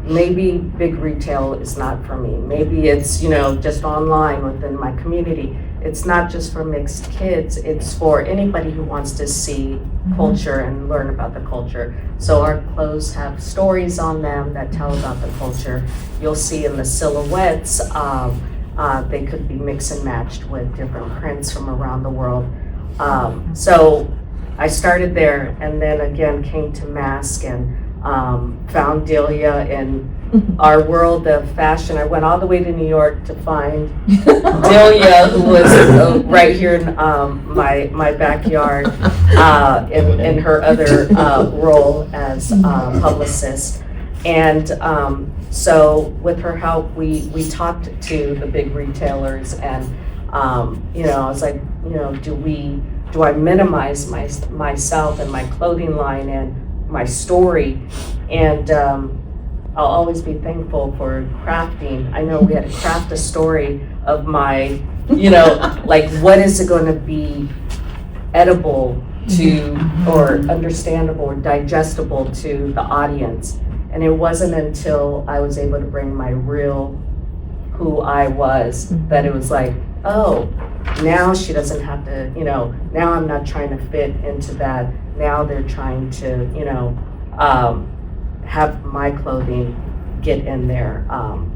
maybe big retail is not for me. Maybe it's, you know, just online within my community. It's not just for mixed kids, it's for anybody who wants to see culture and learn about the culture. So our clothes have stories on them that tell about the culture. You'll see in the silhouettes, they could be mixed and matched with different prints from around the world. So I started there and then again came to MASC and found Delia in our world of fashion. I went all the way to New York to find Delia, who was right here in my backyard in her other role as publicist. And so with her help, we talked to the big retailers and, you know, I was like, you know, do I minimize myself and my clothing line and my story? And I'll always be thankful for crafting. I know we had to craft a story of my, you know, like what is it going to be edible to or understandable or digestible to the audience. And it wasn't until I was able to bring my real who I was that it was like, oh, now she doesn't have to, you know, now I'm not trying to fit into that. Now they're trying to, you know, have my clothing get in there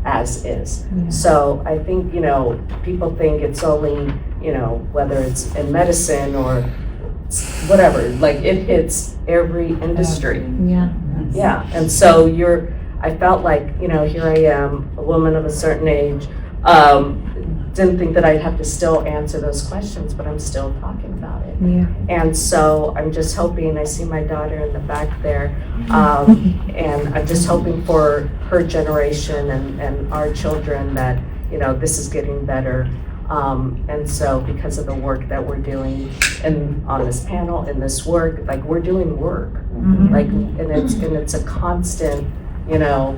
as is. So I think, you know, people think it's only, you know, whether it's in medicine or whatever, like it hits every industry. Yeah, and so I felt like, you know, here I am, a woman of a certain age, didn't think that I'd have to still answer those questions, but I'm still talking about it. And so I'm just hoping, I see my daughter in the back there, and I'm just hoping for her generation and our children that, you know, this is getting better. And so because of the work that we're doing on this panel, in this work, like we're doing work, like, and it's a constant, you know,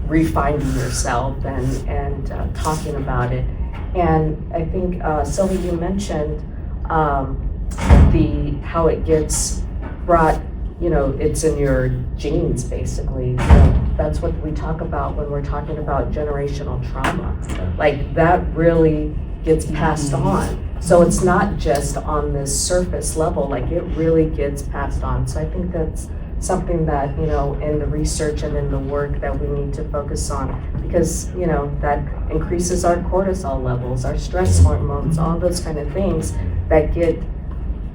refining yourself and talking about it. And I think, Sylvie, you mentioned how it gets brought, you know, it's in your genes, basically. You know, that's what we talk about when we're talking about generational trauma. Like that really gets passed on. So it's not just on this surface level, like it really gets passed on. So I think that's something that, you know, in the research and in the work that we need to focus on, because, you know, that increases our cortisol levels, our stress hormones, all those kind of things that get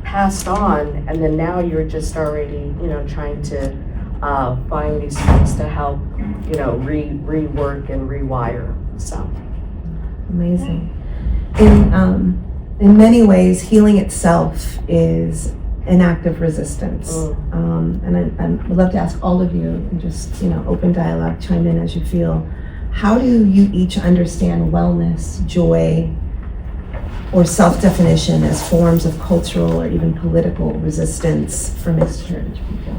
passed on, and then now you're just already, you know, trying to find these things to help, you know, rework and rewire. So Amazing. In many ways, healing itself is an act of resistance. And I would love to ask all of you, and just, you know, open dialogue, chime in as you feel. How do you each understand wellness, joy, or self-definition as forms of cultural or even political resistance for mixed heritage people?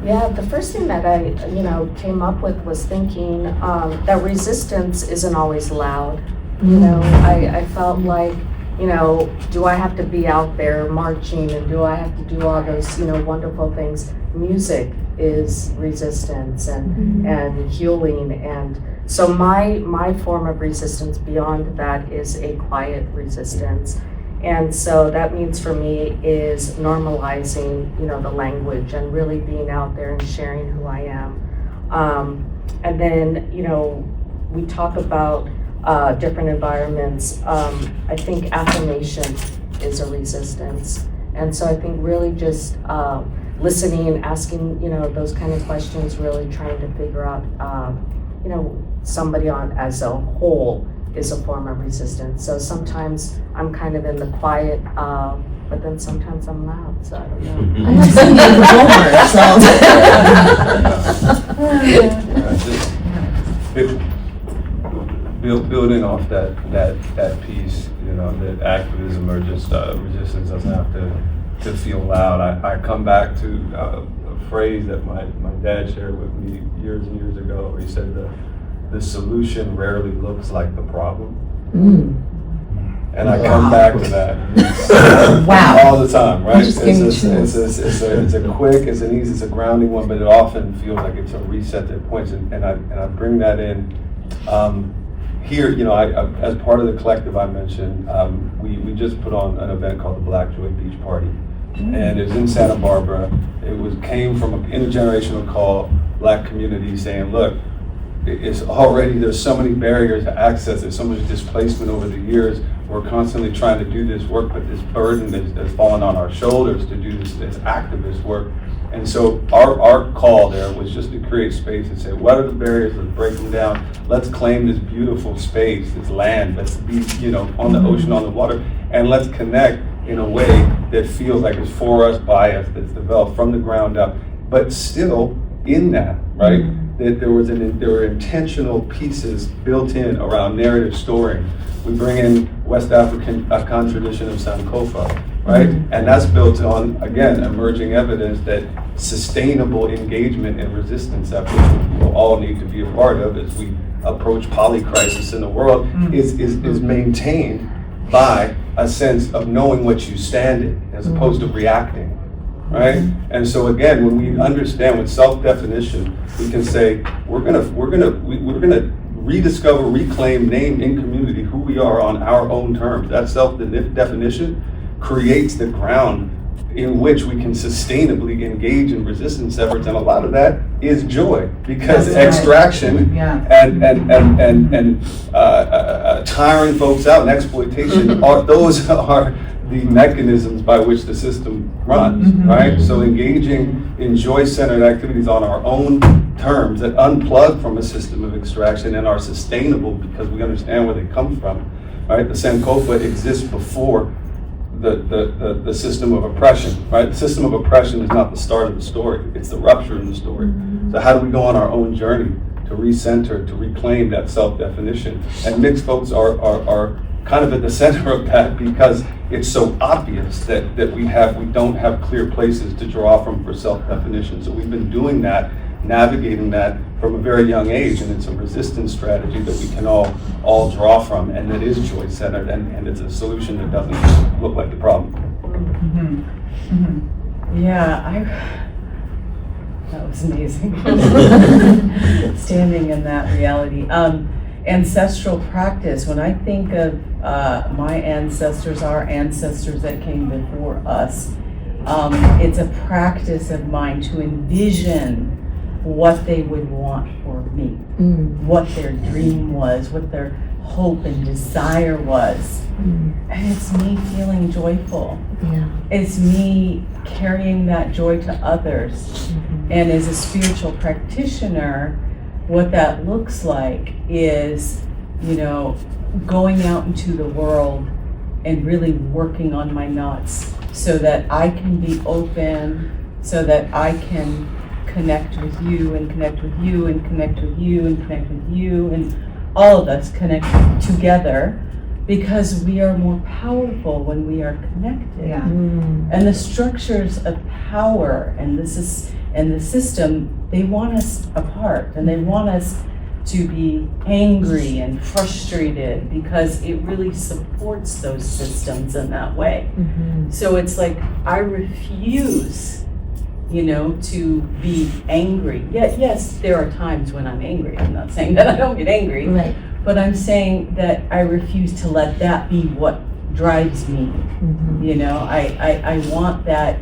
Yeah, the first thing that I, came up with was thinking that resistance isn't always loud. I felt like, do I have to be out there marching and do I have to do all those, wonderful things? Music is resistance and healing, and so my form of resistance beyond that is a quiet resistance. And so that means for me is normalizing, the language and really being out there and sharing who I am. And then, we talk about different environments. I think affirmation is a resistance. And so I think really just listening, asking, those kind of questions, really trying to figure out, somebody on as a whole is a form of resistance. So sometimes I'm kind of in the quiet, but then sometimes I'm loud, so I don't know. I'm not saying Building off that piece, that activism or just resistance doesn't have to feel loud. I come back to a phrase that my dad shared with me years and years ago, where he said the solution rarely looks like the problem. And I come back to that all the time, right? It's a quick, it's an easy, it's a grounding one, but it often feels like it's a reset that points, and I bring that in. Here, as part of the collective I mentioned, we just put on an event called the Black Joy Beach Party, and it was in Santa Barbara. It came from an intergenerational call, Black community saying, look, it's already, there's so many barriers to access, there's so much displacement over the years. We're constantly trying to do this work, but this burden that's fallen on our shoulders to do this activist work. And so our call there was just to create space and say, what are the barriers? Let's break them down. Let's claim this beautiful space, this land. Let's be, on the ocean, on the water, and let's connect in a way that feels like it's for us, by us, that's developed from the ground up. But still, in that, right? That there were intentional pieces built in around narrative storing. We bring in West African tradition of Sankofa, right? And that's built on, again, emerging evidence that sustainable engagement and resistance efforts, which we will all need to be a part of as we approach polycrisis in the world, is maintained by a sense of knowing what you stand in as opposed to reacting. Right? And so again, when we understand with self-definition, we can say we're gonna rediscover, reclaim, name in community who we are on our own terms. That self-definition creates the ground in which we can sustainably engage in resistance efforts, and a lot of that is joy, because extraction and tiring folks out and exploitation those are the mechanisms by which the system runs, right? So engaging in joy-centered activities on our own terms that unplug from a system of extraction and are sustainable because we understand where they come from, right? The Sankofa exists before the system of oppression, right? The system of oppression is not the start of the story, it's the rupture in the story. So how do we go on our own journey to recenter, to reclaim that self-definition? And mixed folks are kind of at the center of that, because it's so obvious that we don't have clear places to draw from for self-definition. So we've been doing that, navigating that from a very young age, and it's a resistance strategy that we can all draw from, and that is joy-centered, and it's a solution that doesn't look like the problem. Yeah, that was amazing. Standing in that reality. Ancestral practice, when I think of my ancestors, our ancestors that came before us, it's a practice of mine to envision what they would want for me, what their dream was, what their hope and desire was. And it's me feeling joyful. It's me carrying that joy to others. And as a spiritual practitioner, what that looks like is, going out into the world and really working on my nuts so that I can be open, so that I can connect with you and connect with you and connect with you and connect with you, and all of us connect together, because we are more powerful when we are connected. And the structures of power, and this is And the system, they want us apart, and they want us to be angry and frustrated because it really supports those systems in that way. So it's like, I refuse, to be angry. Yet, yes, there are times when I'm angry. I'm not saying that I don't get angry, Right. but I'm saying that I refuse to let that be what drives me. I want that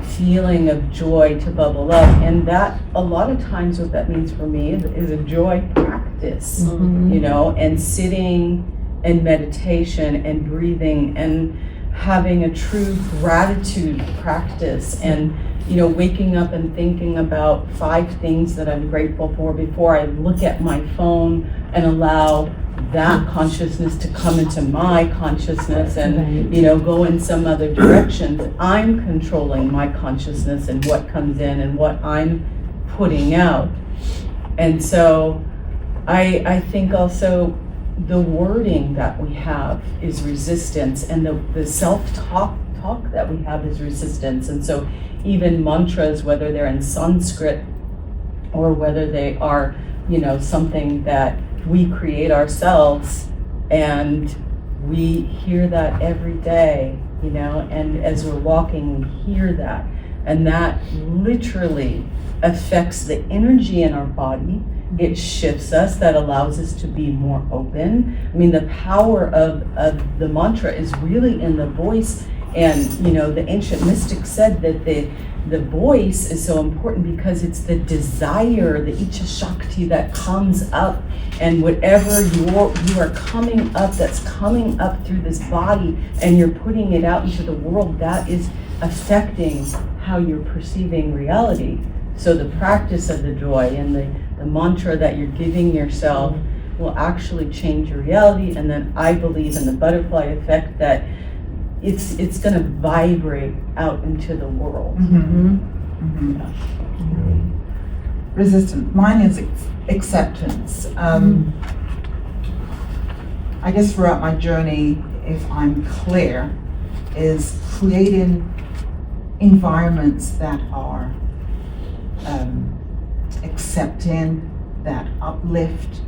feeling of joy to bubble up, and that a lot of times what that means for me is a joy practice, and sitting and meditation and breathing and having a true gratitude practice, and waking up and thinking about 5 things that I'm grateful for before I look at my phone and allow that consciousness to come into my consciousness and go in some other directions. I'm controlling my consciousness and what comes in and what I'm putting out. And so I think also the wording that we have is resistance, and the self-talk that we have is resistance. And so even mantras, whether they're in Sanskrit or whether they are something that we create ourselves, and we hear that every day, and as we're walking, we hear that, and that literally affects the energy in our body. It shifts us, that allows us to be more open. I mean, the power of the mantra is really in the voice, and the ancient mystics said that the voice is so important because it's the desire, the Icha Shakti that comes up, and whatever you are coming up, that's coming up through this body, and you're putting it out into the world, that is affecting how you're perceiving reality. So the practice of the joy and the mantra that you're giving yourself will actually change your reality. And then I believe in the butterfly effect, that it's going to vibrate out into the world. Resistance. Mine is acceptance. I guess throughout my journey, if I'm clear, is creating environments that are accepting, that uplift,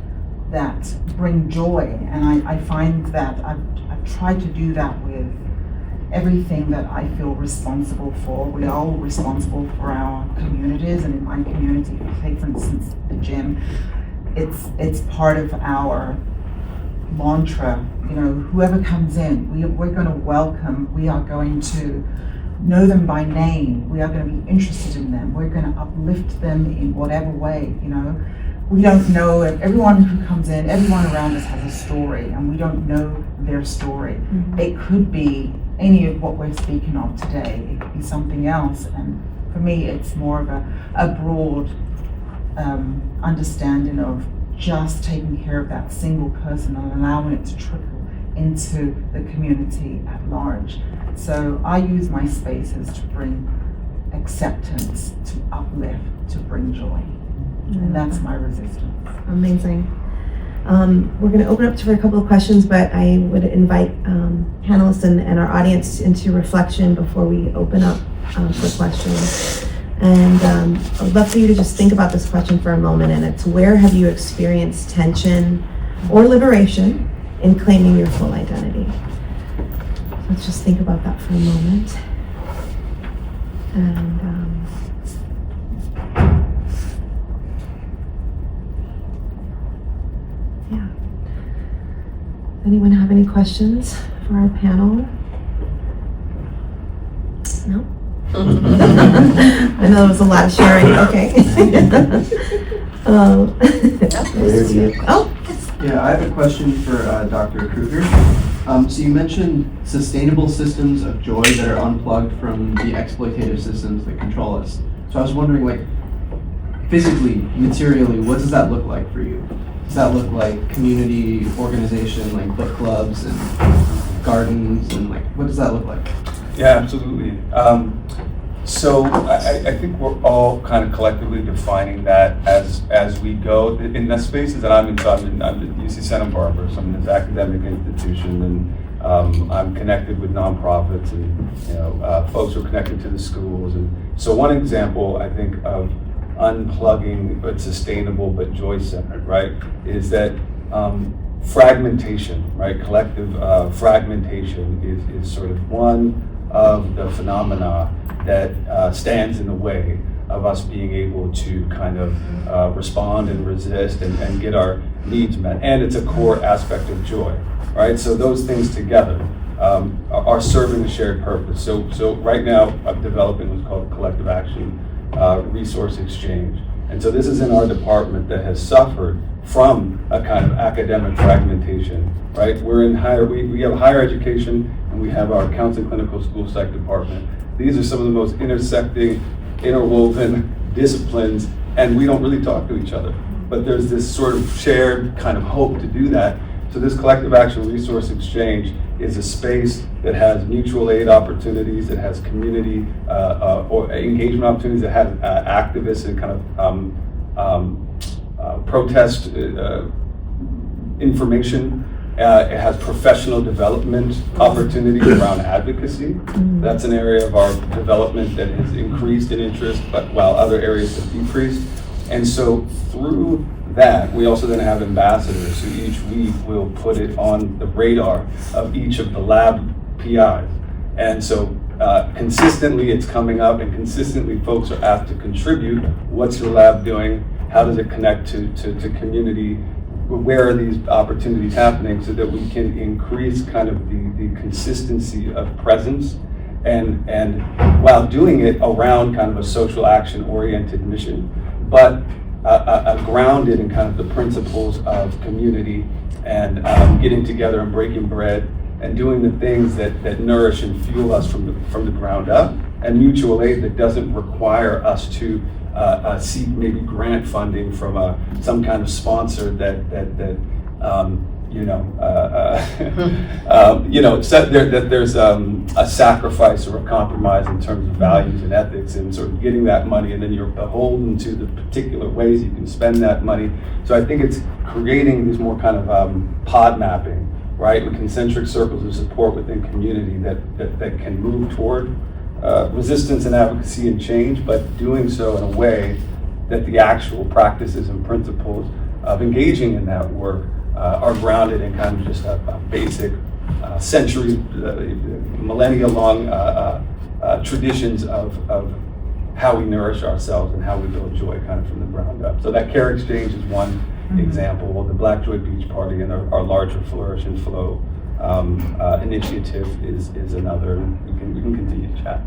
that bring joy. And I find that I've tried to do that with everything that I feel responsible for. We're all responsible for our communities, and in my community, say for instance the gym, it's part of our mantra. Whoever comes in, we're going to welcome. We are going to know them by name. We are going to be interested in them. We're going to uplift them in whatever way. We don't know everyone who comes in. Everyone around us has a story, and we don't know their story. It could be any of what we're speaking of today. It could be something else, and for me it's more of a broad understanding of just taking care of that single person and allowing it to trickle into the community at large. So I use my spaces to bring acceptance, to uplift, to bring joy, and that's my resistance. Amazing. We're going to open up for a couple of questions, but I would invite panelists and our audience into reflection before we open up for questions. And I would love for you to just think about this question for a moment, and it's, where have you experienced tension or liberation in claiming your full identity? Let's just think about that for a moment. And yeah. Anyone have any questions for our panel? No? I know there was a lot of sharing. Okay. Yeah, I have a question for Dr. Krueger. So you mentioned sustainable systems of joy that are unplugged from the exploitative systems that control us. So I was wondering, like, physically, materially, what does that look like for you? Does that look like community organization, like book clubs and gardens, and like, what does that look like? Yeah, absolutely. So I think we're all kind of collectively defining that as we go in the spaces that I'm in. So I'm at UC Santa Barbara, so I'm in this academic institution, and I'm connected with nonprofits and folks who are connected to the schools. And so one example, I think, of unplugging but sustainable but joy-centered, right, is that fragmentation, right, collective fragmentation is sort of one of the phenomena that stands in the way of us being able to kind of respond and resist and get our needs met. And it's a core aspect of joy, right? So those things together are serving a shared purpose. So right now I'm developing what's called collective action resource exchange. And so this is in our department that has suffered from a kind of academic fragmentation, right? We're in we have higher education, and we have our counseling clinical school psych department. These are some of the most intersecting, interwoven disciplines, and we don't really talk to each other. But there's this sort of shared kind of hope to do that. So this collective action resource exchange is a space that has mutual aid opportunities, that has community or engagement opportunities, that has activists and kind of protest information. It has professional development opportunities around advocacy. That's an area of our development that has increased in interest, but while other areas have decreased. And so through that, we also then have ambassadors who each week will put it on the radar of each of the lab PIs. And so consistently it's coming up, and consistently folks are asked to contribute. What's your lab doing? How does it connect to community? Where are these opportunities happening, so that we can increase kind of the consistency of presence, and while doing it around kind of a social action oriented mission, but grounded in kind of the principles of community and getting together and breaking bread and doing the things that nourish and fuel us from the ground up, and mutual aid that doesn't require us to seek maybe grant funding from some kind of sponsor that there's a sacrifice or a compromise in terms of values and ethics, and sort of getting that money, and then you're beholden to the particular ways you can spend that money. So I think it's creating these more kind of pod mapping, right, with concentric circles of support within community that can move toward resistance and advocacy and change, but doing so in a way that the actual practices and principles of engaging in that work are grounded in kind of just a basic centuries, millennia-long traditions of how we nourish ourselves and how we build joy kind of from the ground up. So that care exchange is one example. The Black Joy Beach Party and our larger Flourish and Flow initiative is another. We can continue to chat.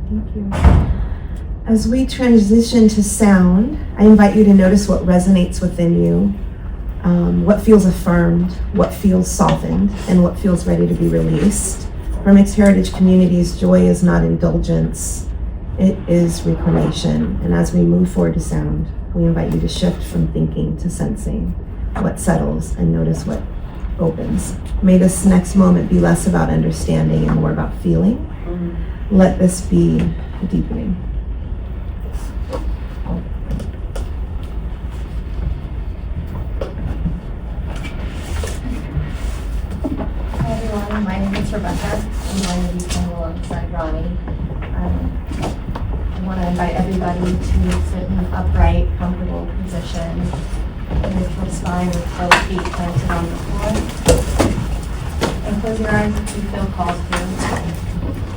Thank you. As we transition to sound, I invite you to notice what resonates within you, what feels affirmed, what feels softened, and what feels ready to be released. For mixed heritage communities, joy is not indulgence, it is reclamation. And as we move forward to sound, we invite you to shift from thinking to sensing what settles and notice what opens. May this next moment be less about understanding and more about feeling. Let this be deepening. Hi everyone, my name is Rebeca. I'm going to be playing alongside Ronnie. I want to invite everybody to sit in an upright, comfortable position, neutral spine with both feet planted on the floor. And close your eyes if you feel called to.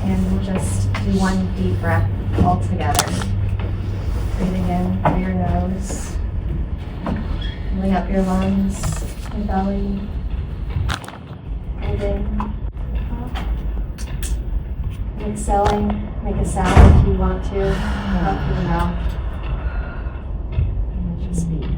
And we'll just do one deep breath all together. Breathing in through your nose, filling up your lungs, your belly. Holding up. And exhaling, make a sound if you want to, up through the mouth. And just speak.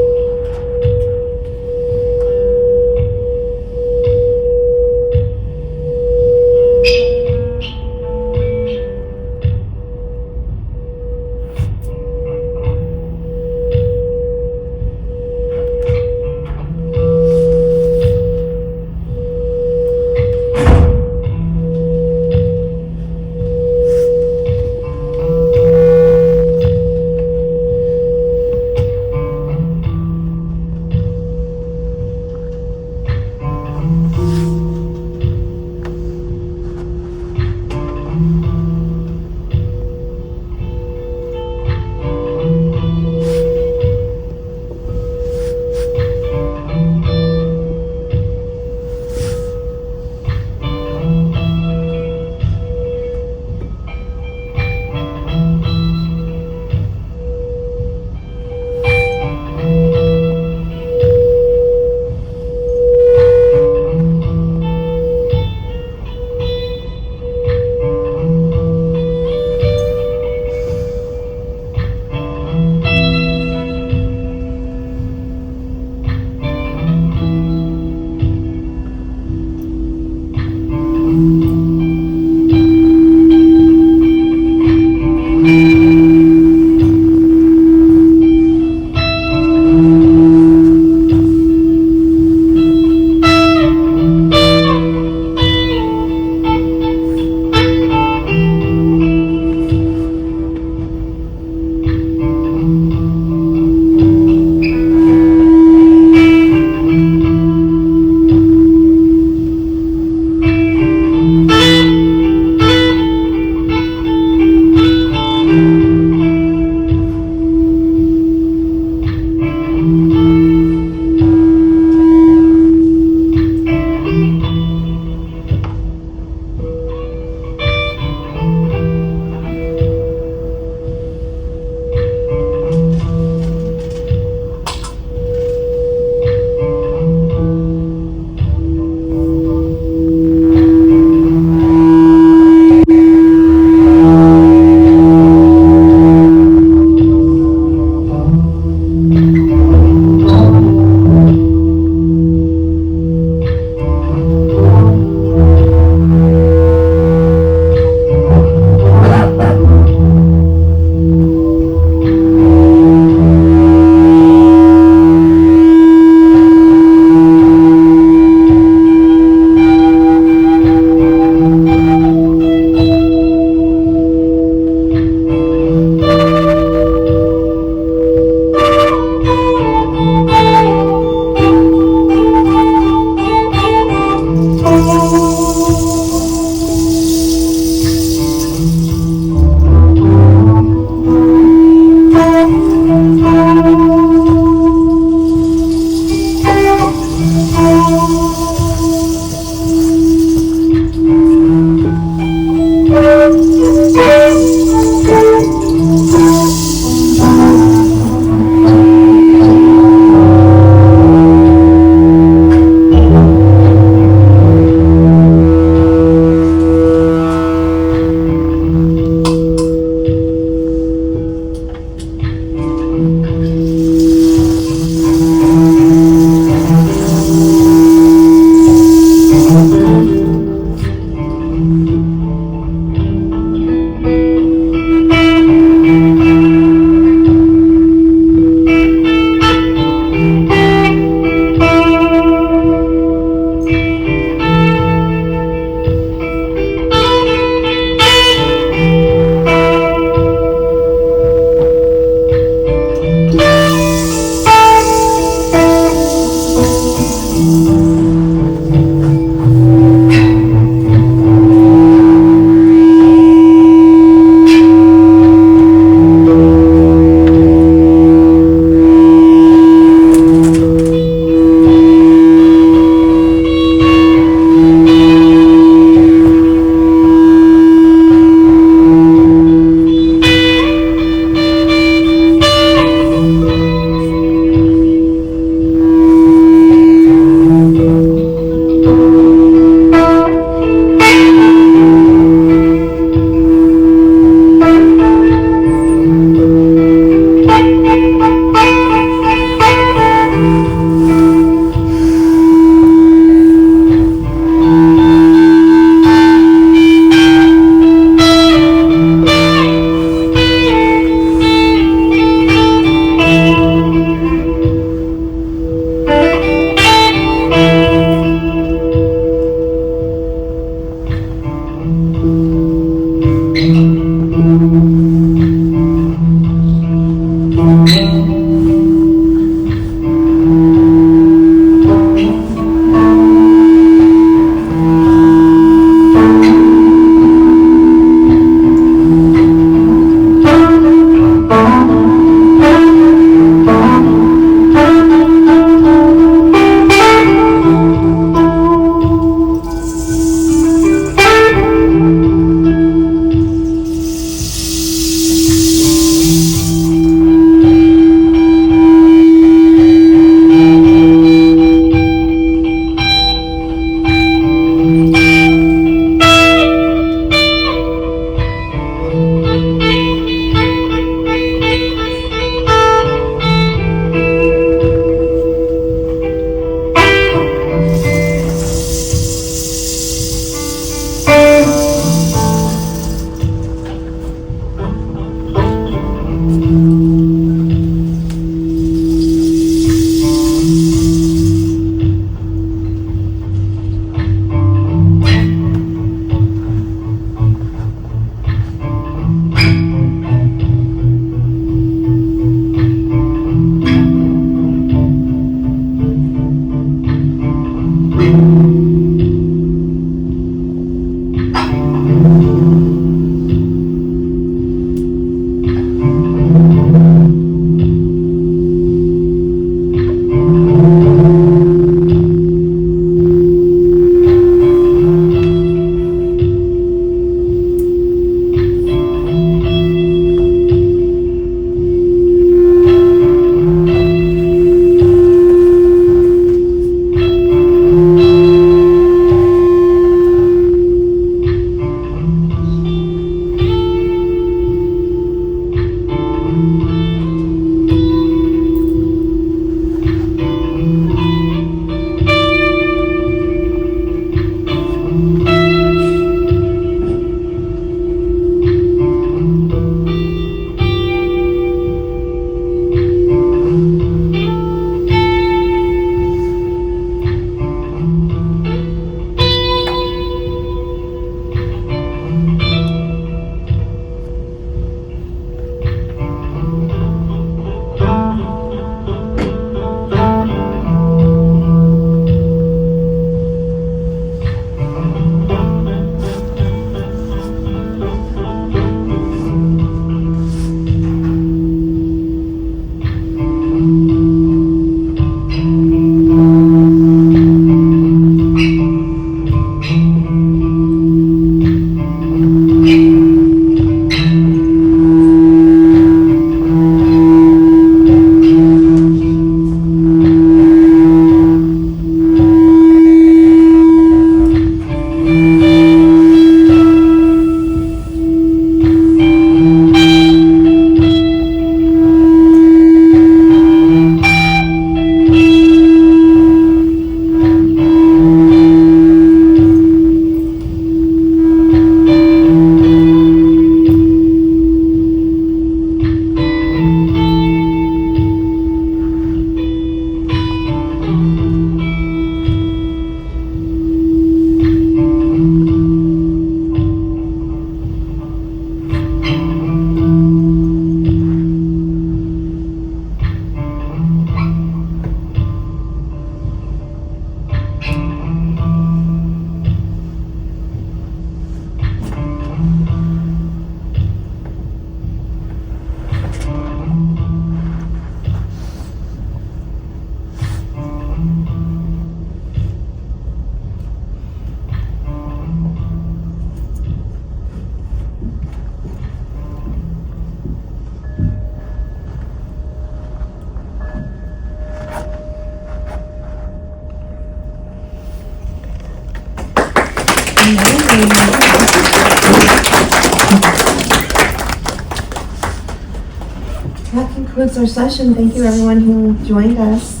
That concludes our session. Thank you, everyone who joined us.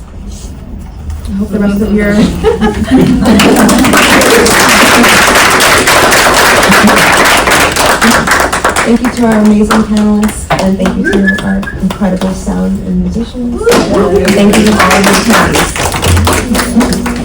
I hope the rest of your thank you to our amazing panelists, and thank you to our incredible sound and musicians. Thank you to all of the attendees.